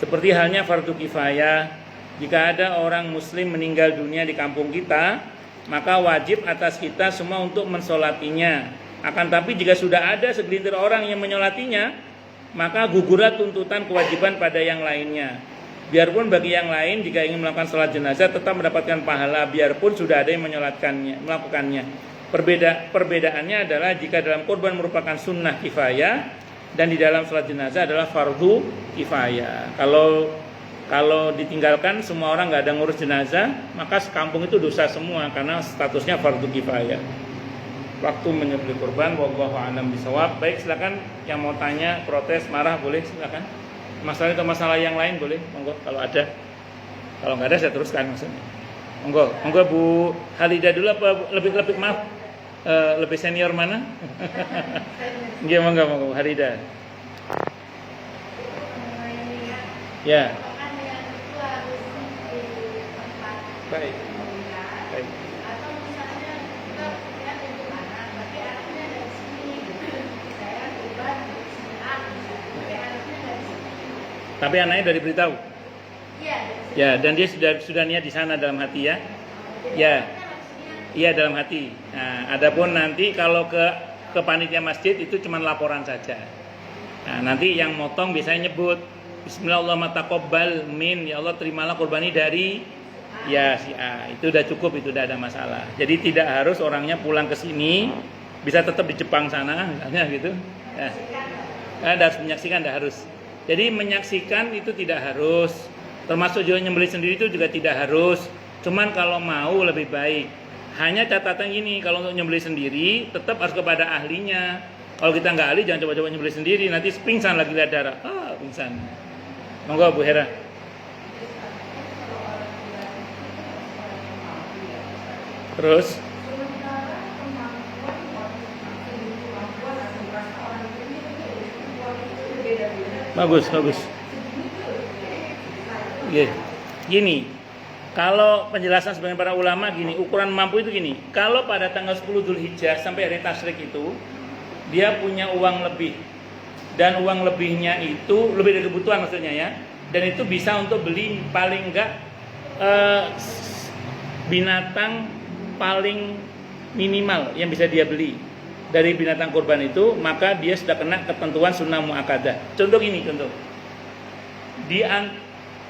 Seperti halnya fardu kifayah, jika ada orang muslim meninggal dunia di kampung kita, maka wajib atas kita semua untuk mensolatinya. Akan tapi jika sudah ada segelintir orang yang menyolatinya, maka gugurlah tuntutan kewajiban pada yang lainnya. Biarpun bagi yang lain jika ingin melakukan sholat jenazah tetap mendapatkan pahala, biarpun sudah ada yang melakukannya. Perbedaannya adalah jika dalam kurban merupakan sunnah kifayah dan di dalam sholat jenazah adalah fardu kifayah. Kalau ditinggalkan semua orang nggak ada ngurus jenazah, maka sekampung itu dosa semua karena statusnya fardu kifayah. Waktu menyembelih kurban, wallahu a'lam bishawab. Baik, silakan yang mau tanya, protes, marah boleh silakan. Masalah itu masalah yang lain boleh, monggo kalau ada. Kalau nggak ada saya teruskan maksudnya. Monggo Bu Halidah dulu apa lebih maaf lebih senior mana? Nggih, monggo Halidah. Ya. Baik. Baik. Tapi anaknya udah diberitahu. Ya, dan dia sudah niat di sana dalam hati ya. Ya. Iya dalam hati. Nah, adapun nanti kalau ke panitia masjid itu cuma laporan saja. Nah, nanti yang motong biasanya nyebut Bismillahirrahmanirrahim taqabbal min, ya Allah terimalah kurbani dari ya si A. Itu udah cukup, itu udah ada masalah. Jadi tidak harus orangnya pulang ke sini, bisa tetap di Jepang sana misalnya gitu. Ya. Harus menyaksikan, tidak harus. Jadi menyaksikan itu tidak harus. Termasuk juga nyembelih sendiri itu juga tidak harus. Cuman kalau mau lebih baik. Hanya catatan gini, kalau untuk nyembelih sendiri tetap harus kepada ahlinya. Kalau kita nggak ahli jangan coba-coba nyembelih sendiri, nanti pingsan lagi lihat darah. Pingsan. Monggo Bu Hera. Terus bagus. Gini, kalau penjelasan sebagian para ulama gini, ukuran mampu itu gini. Kalau pada tanggal 10 Dzulhijjah sampai hari tasyrik itu dia punya uang lebih, dan uang lebihnya itu lebih dari kebutuhan maksudnya ya, dan itu bisa untuk beli paling enggak binatang paling minimal yang bisa dia beli dari binatang kurban itu, maka dia sudah kena ketentuan sunnah muakkadah. Contoh gini,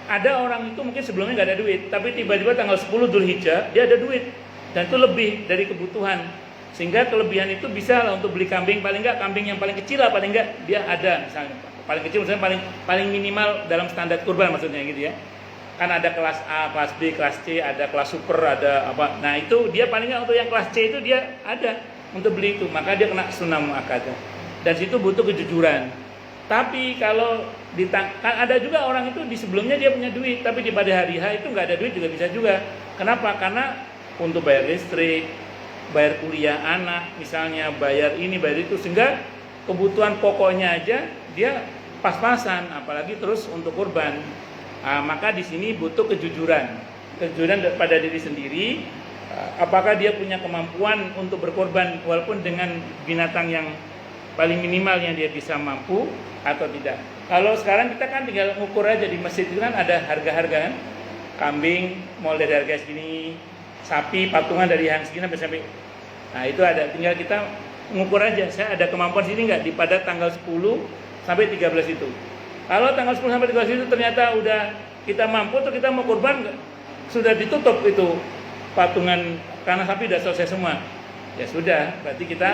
ada orang itu mungkin sebelumnya nggak ada duit, tapi tiba-tiba tanggal 10 Dzulhijjah dia ada duit, dan itu lebih dari kebutuhan, sehingga kelebihan itu bisa lah untuk beli kambing, paling nggak kambing yang paling kecil lah, paling nggak dia ada misalnya paling kecil, misalnya paling minimal dalam standar kurban maksudnya gitu ya. Kan ada kelas A, kelas B, kelas C, ada kelas super, ada apa. Nah itu dia paling nggak untuk yang kelas C itu dia ada untuk beli itu, maka dia kena sunnah muakkadah. Dan situ butuh kejujuran. Tapi kalau kan ada juga orang itu di sebelumnya dia punya duit, tapi di pada hari H itu nggak ada duit juga bisa juga. Kenapa? Karena untuk bayar listrik, bayar kuliah anak, misalnya bayar ini, bayar itu, sehingga kebutuhan pokoknya aja dia pas-pasan, apalagi terus untuk kurban. Maka di sini butuh kejujuran pada diri sendiri. Apakah dia punya kemampuan untuk berkorban walaupun dengan binatang yang paling minimal yang dia bisa mampu atau tidak. Kalau sekarang kita kan tinggal ngukur aja di masjid itu kan ada harga-harga kan. Kambing mulai dari harga segini, sapi patungan dari yang segini sampai. Nah itu ada, tinggal kita ngukur aja. Saya ada kemampuan sini nggak di pada tanggal 10 sampai 13 itu. Kalau tanggal 10 sampai 13 itu ternyata udah kita mampu atau kita mau kurban, sudah ditutup itu patungan karena sapi sudah selesai semua, ya sudah, berarti kita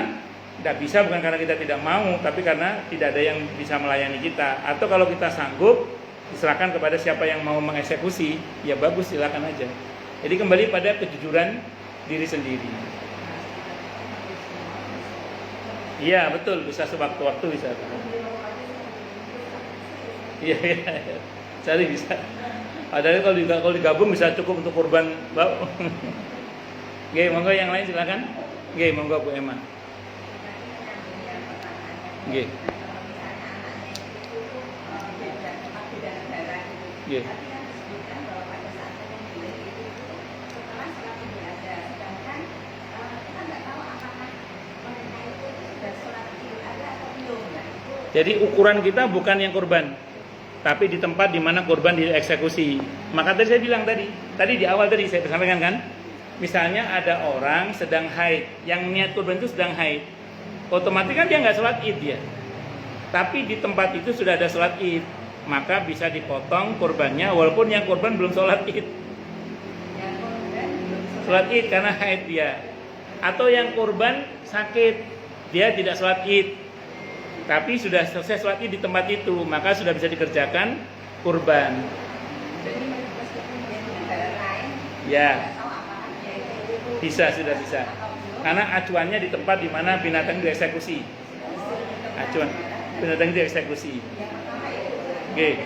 tidak bisa, bukan karena kita tidak mau, tapi karena tidak ada yang bisa melayani kita. Atau kalau kita sanggup, diserahkan kepada siapa yang mau mengeksekusi, ya bagus, silakan aja. Jadi kembali pada kejujuran diri sendiri. Iya betul, bisa sewaktu-waktu bisa. Iya, cari bisa. Padahal kalau digabung bisa cukup untuk kurban bau. Oke, monggo yang lain silakan. Oke, monggo Bu Emma. Oke. Oke. Jadi ukuran kita bukan yang kurban, tapi di tempat di mana kurban dieksekusi. Maka tadi saya bilang tadi di awal tadi saya sampaikan kan, misalnya ada orang sedang haid, yang niat kurban itu sedang haid, otomatis kan dia nggak sholat id dia, tapi di tempat itu sudah ada sholat id, maka bisa dipotong kurbannya walaupun yang kurban belum sholat id. Sholat id karena haid dia, atau yang kurban sakit, dia tidak sholat id, tapi sudah selesai sholat id di tempat itu, maka sudah bisa dikerjakan kurban. Ya, sudah bisa. Karena acuannya di tempat di mana binatang dieksekusi. Acuan binatang dieksekusi. Oke.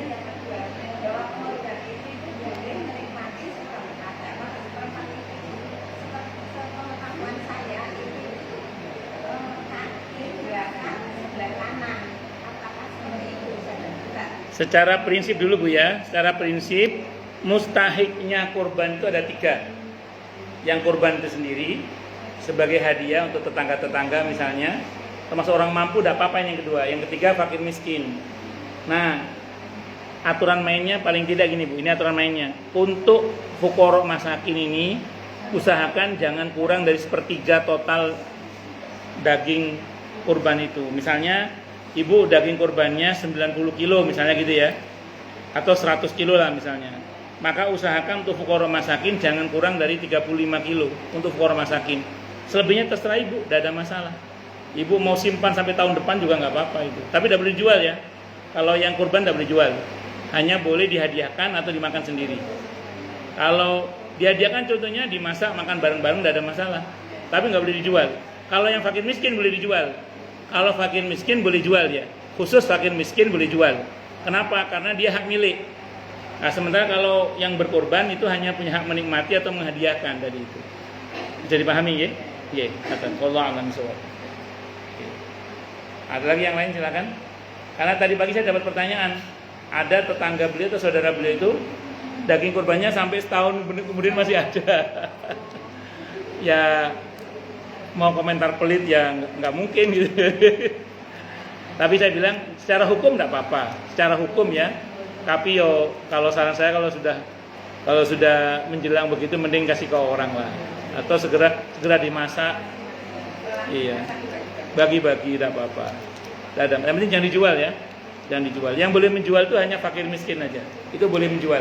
Secara prinsip dulu Bu ya, secara prinsip mustahiknya kurban itu ada 3. Yang kurban itu sendiri sebagai hadiah untuk tetangga-tetangga misalnya, termasuk orang mampu tidak apa-apa. Yang kedua, yang ketiga fakir miskin. Nah, aturan mainnya paling tidak gini Bu, ini aturan mainnya. Untuk fuqara masakin ini usahakan jangan kurang dari 1/3 total daging kurban itu. Misalnya ibu daging kurbannya 90 kilo misalnya gitu ya, atau 100 kilo lah misalnya, maka usahakan untuk fuqara masakin jangan kurang dari 35 kilo untuk fuqara masakin. Selebihnya terserah ibu, tidak ada masalah. Ibu mau simpan sampai tahun depan juga nggak apa-apa itu, tapi tidak boleh dijual ya. Kalau yang kurban tidak boleh dijual, hanya boleh dihadiahkan atau dimakan sendiri. Kalau dihadiahkan contohnya dimasak makan bareng-bareng tidak ada masalah, tapi nggak boleh dijual. Kalau yang fakir miskin boleh dijual. Kalau fakir miskin boleh jual ya, khusus fakir miskin boleh jual. Kenapa? Karena dia hak milik. Nah, sementara kalau yang berkorban itu hanya punya hak menikmati atau menghadiahkan dari itu. Bisa dipahami ya? Ya, kata Allah alam sawab. Ada lagi yang lain silakan. Karena tadi pagi saya dapat pertanyaan, ada tetangga beliau atau saudara beliau itu daging kurbannya sampai setahun kemudian masih ada. Ya mau komentar pelit ya nggak mungkin gitu. Tapi saya bilang secara hukum nggak apa-apa, secara hukum ya. Tapi yo kalau saran saya kalau sudah menjelang begitu mending kasih ke orang lah, atau segera dimasak. Iya, bagi-bagi tidak apa-apa. Yang penting jangan dijual ya, jangan dijual. Yang boleh menjual itu hanya fakir miskin aja, itu boleh menjual.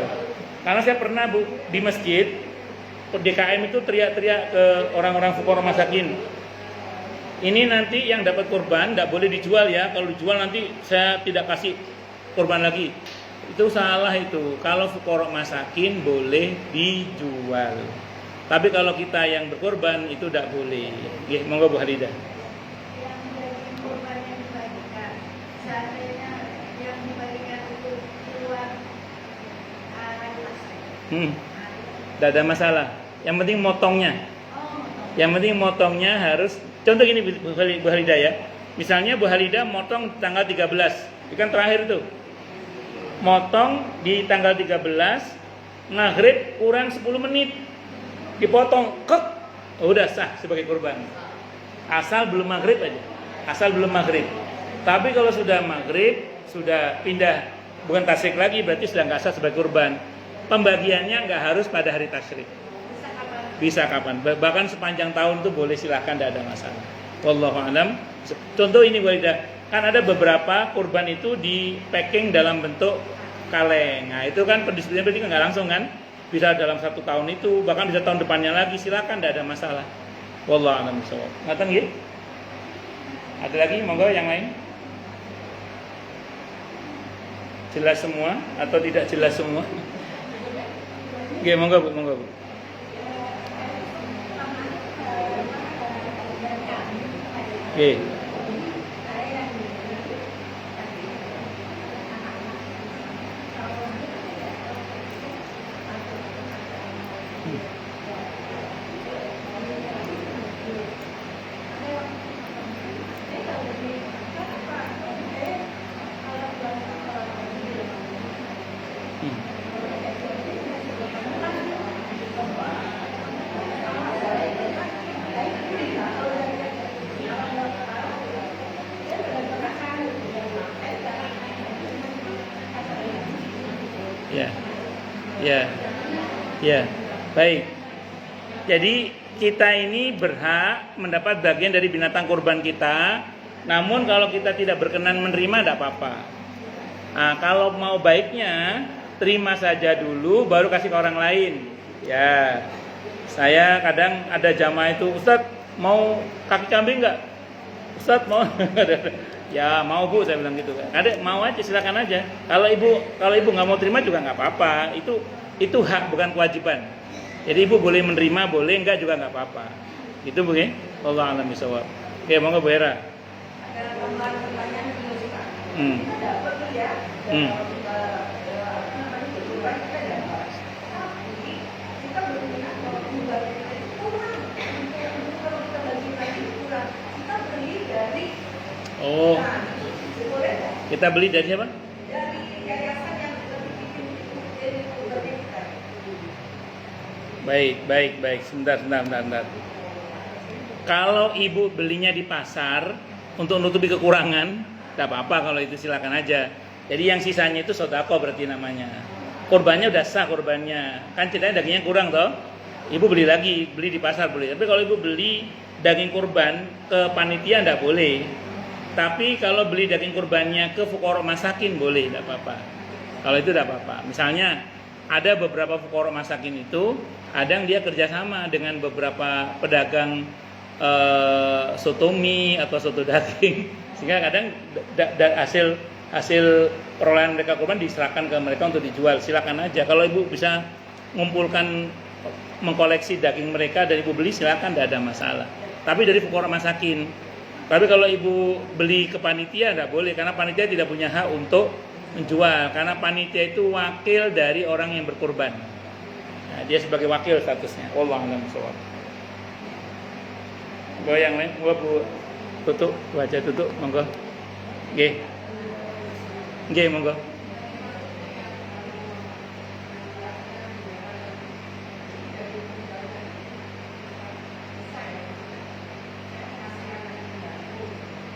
Karena saya pernah Bu di masjid DKM itu teriak-teriak ke orang-orang fuqara masakin, ini nanti yang dapat kurban tidak boleh dijual ya, kalau dijual nanti saya tidak kasih kurban lagi. Itu salah itu. Kalau fuqara masakin boleh dijual, tapi kalau kita yang berkorban itu tidak boleh. Ya, monggo Bu Halidah. Tidak ada masalah. Yang penting motongnya. Yang penting motongnya harus. Contoh gini Bu Halidah ya. Misalnya Bu Halidah motong tanggal 13. Itu kan terakhir tuh. Motong di tanggal 13, maghrib kurang 10 menit. Dipotong, kek. Udah sah sebagai kurban. Asal belum maghrib aja. Asal belum maghrib. Tapi kalau sudah maghrib, sudah pindah bukan tasyrik lagi, berarti sudah nggak sah sebagai kurban. Pembagiannya nggak harus pada hari tasyrik. Bisa kapan? Bahkan sepanjang tahun itu boleh, silahkan, tidak ada masalah. Wallahu a'lam. Contoh ini Bu Halidah, kan ada beberapa kurban itu di packing dalam bentuk kaleng. Nah itu kan pendistribusinya berarti nggak langsung kan? Bisa dalam 1 tahun itu, bahkan bisa tahun depannya lagi, silahkan, tidak ada masalah. Wallahu a'lam bishawab. Ngaten nggih? Ada lagi monggo yang lain? Jelas semua atau tidak jelas semua? Oke, monggo Bu, monggo Bu. Oke. Ya, baik. Jadi kita ini berhak mendapat bagian dari binatang kurban kita. Namun kalau kita tidak berkenan menerima, tidak apa-apa. Nah, kalau mau baiknya terima saja dulu, baru kasih ke orang lain. Ya, saya kadang ada jamaah itu, Ustadz mau kaki kambing nggak? Ustadz mau? Ya mau Bu, saya bilang gitu kan. Ada mau aja, silakan aja. Kalau ibu nggak mau terima juga nggak apa-apa. Itu hak, bukan kewajiban. Jadi ibu boleh menerima, boleh enggak juga nggak apa-apa. Itu Bu ya. Allah a'lam bishawab. Oke, monggo Bu Hera. Oh, kita beli dari siapa? Dari Baik. Sebentar. Kalau ibu belinya di pasar untuk nutupi kekurangan, tidak apa-apa kalau itu silakan aja. Jadi yang sisanya itu sodako berarti namanya. Korbannya udah sah korbannya. Kan ceritanya dagingnya kurang toh. Ibu beli lagi, beli di pasar boleh. Tapi kalau ibu beli daging kurban ke panitia tidak boleh. Tapi kalau beli daging kurbannya ke fuqara masakin boleh, tidak apa-apa. Kalau itu tidak apa-apa. Misalnya ada beberapa fuqara masakin itu, ada yang dia kerjasama dengan beberapa pedagang soto mie atau soto daging, sehingga kadang hasil perolehan mereka kurban diserahkan ke mereka untuk dijual. Silakan aja. Kalau ibu bisa mengumpulkan mengkoleksi daging mereka dan ibu beli, silakan, tidak ada masalah. Tapi dari fuqara masakin. Tapi kalau ibu beli ke panitia tidak boleh, karena panitia tidak punya hak untuk menjual, karena panitia itu wakil dari orang yang berkurban. Nah, dia sebagai wakil statusnya. Wallahu a'lam bishawab. Gua yang lain, gua bu tutup, baca tutup, monggo. Nggih, monggo.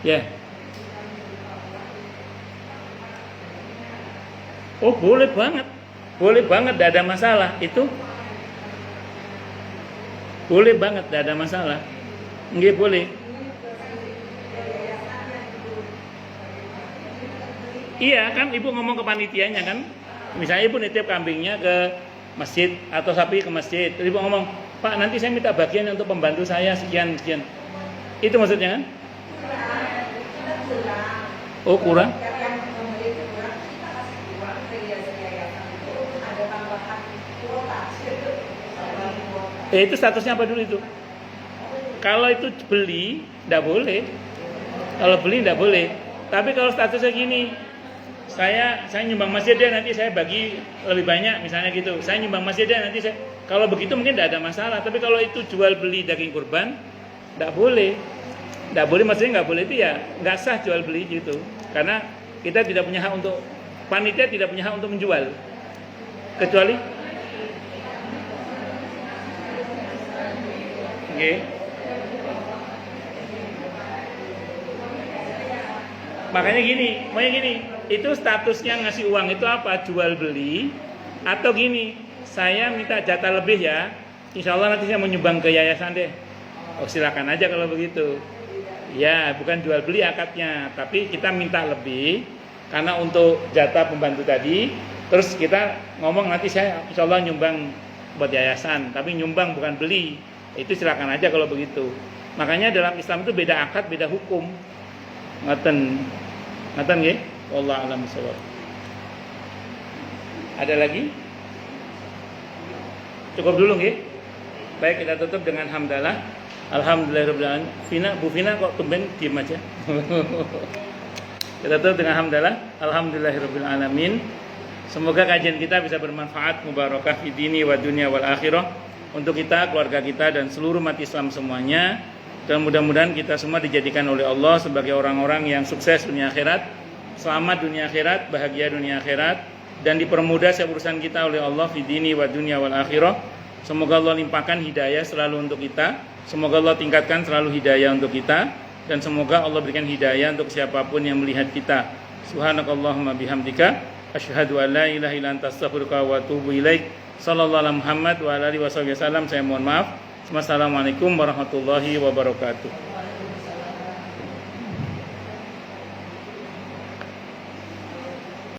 Ya. Oh, boleh banget, tidak ada masalah. Itu boleh banget, tidak ada masalah. Nggih, boleh. Iya kan, ibu ngomong ke panitianya kan. Misalnya ibu nitip kambingnya ke masjid atau sapi ke masjid. Terus ibu ngomong, Pak, nanti saya minta bagian untuk pembantu saya sekian. Itu maksudnya kan? Oh, kurang. Itu statusnya apa dulu itu? Kalau itu beli, tidak boleh. Kalau beli tidak boleh. Tapi kalau statusnya gini, saya nyumbang masjid dia, nanti saya bagi lebih banyak, misalnya gitu. Saya nyumbang masjid dia, nanti saya. Kalau begitu mungkin tidak ada masalah. Tapi kalau itu jual beli daging kurban, tidak boleh. Tidak boleh, maksudnya nggak boleh itu ya nggak sah jual beli gitu. Karena kita tidak punya hak untuk, panitia tidak punya hak untuk menjual. Kecuali okay. Makanya gini, itu statusnya ngasih uang itu apa? Jual beli atau gini, saya minta jatah lebih ya, insya Allah nanti saya menyumbang ke yayasan deh. Oh, silakan aja kalau begitu. Ya, bukan jual beli akadnya, tapi kita minta lebih karena untuk jatah pembantu tadi. Terus kita ngomong nanti saya insya Allah nyumbang buat yayasan, tapi nyumbang bukan beli. Itu silakan aja kalau begitu. Makanya dalam Islam itu beda akad, beda hukum. Ngaten nggih? Wallahu a'lam bishawab. Ada lagi? Cukup dulu nggih? Baik, kita tutup dengan hamdalah. Alhamdulillahirabbil alamin. Bu Vina kok tumben diam aja. Kita tutup dengan hamdalah. Alhamdulillahirabbil alamin. Semoga kajian kita bisa bermanfaat, mubarakah fi dini wa dunya wal akhirah, untuk kita, keluarga kita, dan seluruh umat Islam semuanya. Dan mudah-mudahan kita semua dijadikan oleh Allah sebagai orang-orang yang sukses dunia akhirat, selamat dunia akhirat, bahagia dunia akhirat, dan dipermudah setiap urusan kita oleh Allah fi dini wa dunya wal akhirah. Semoga Allah limpahkan hidayah selalu untuk kita, semoga Allah tingkatkan selalu hidayah untuk kita, dan semoga Allah berikan hidayah untuk siapapun yang melihat kita. Subhanakallahumma bihamdika, asyhadu an la ilaha illa anta, astaghfiruka wa atubu ilaik. Sallallahu alaihi Muhammad wa alihi wasallam. Saya mohon maaf. Wassalamualaikum warahmatullahi wabarakatuh.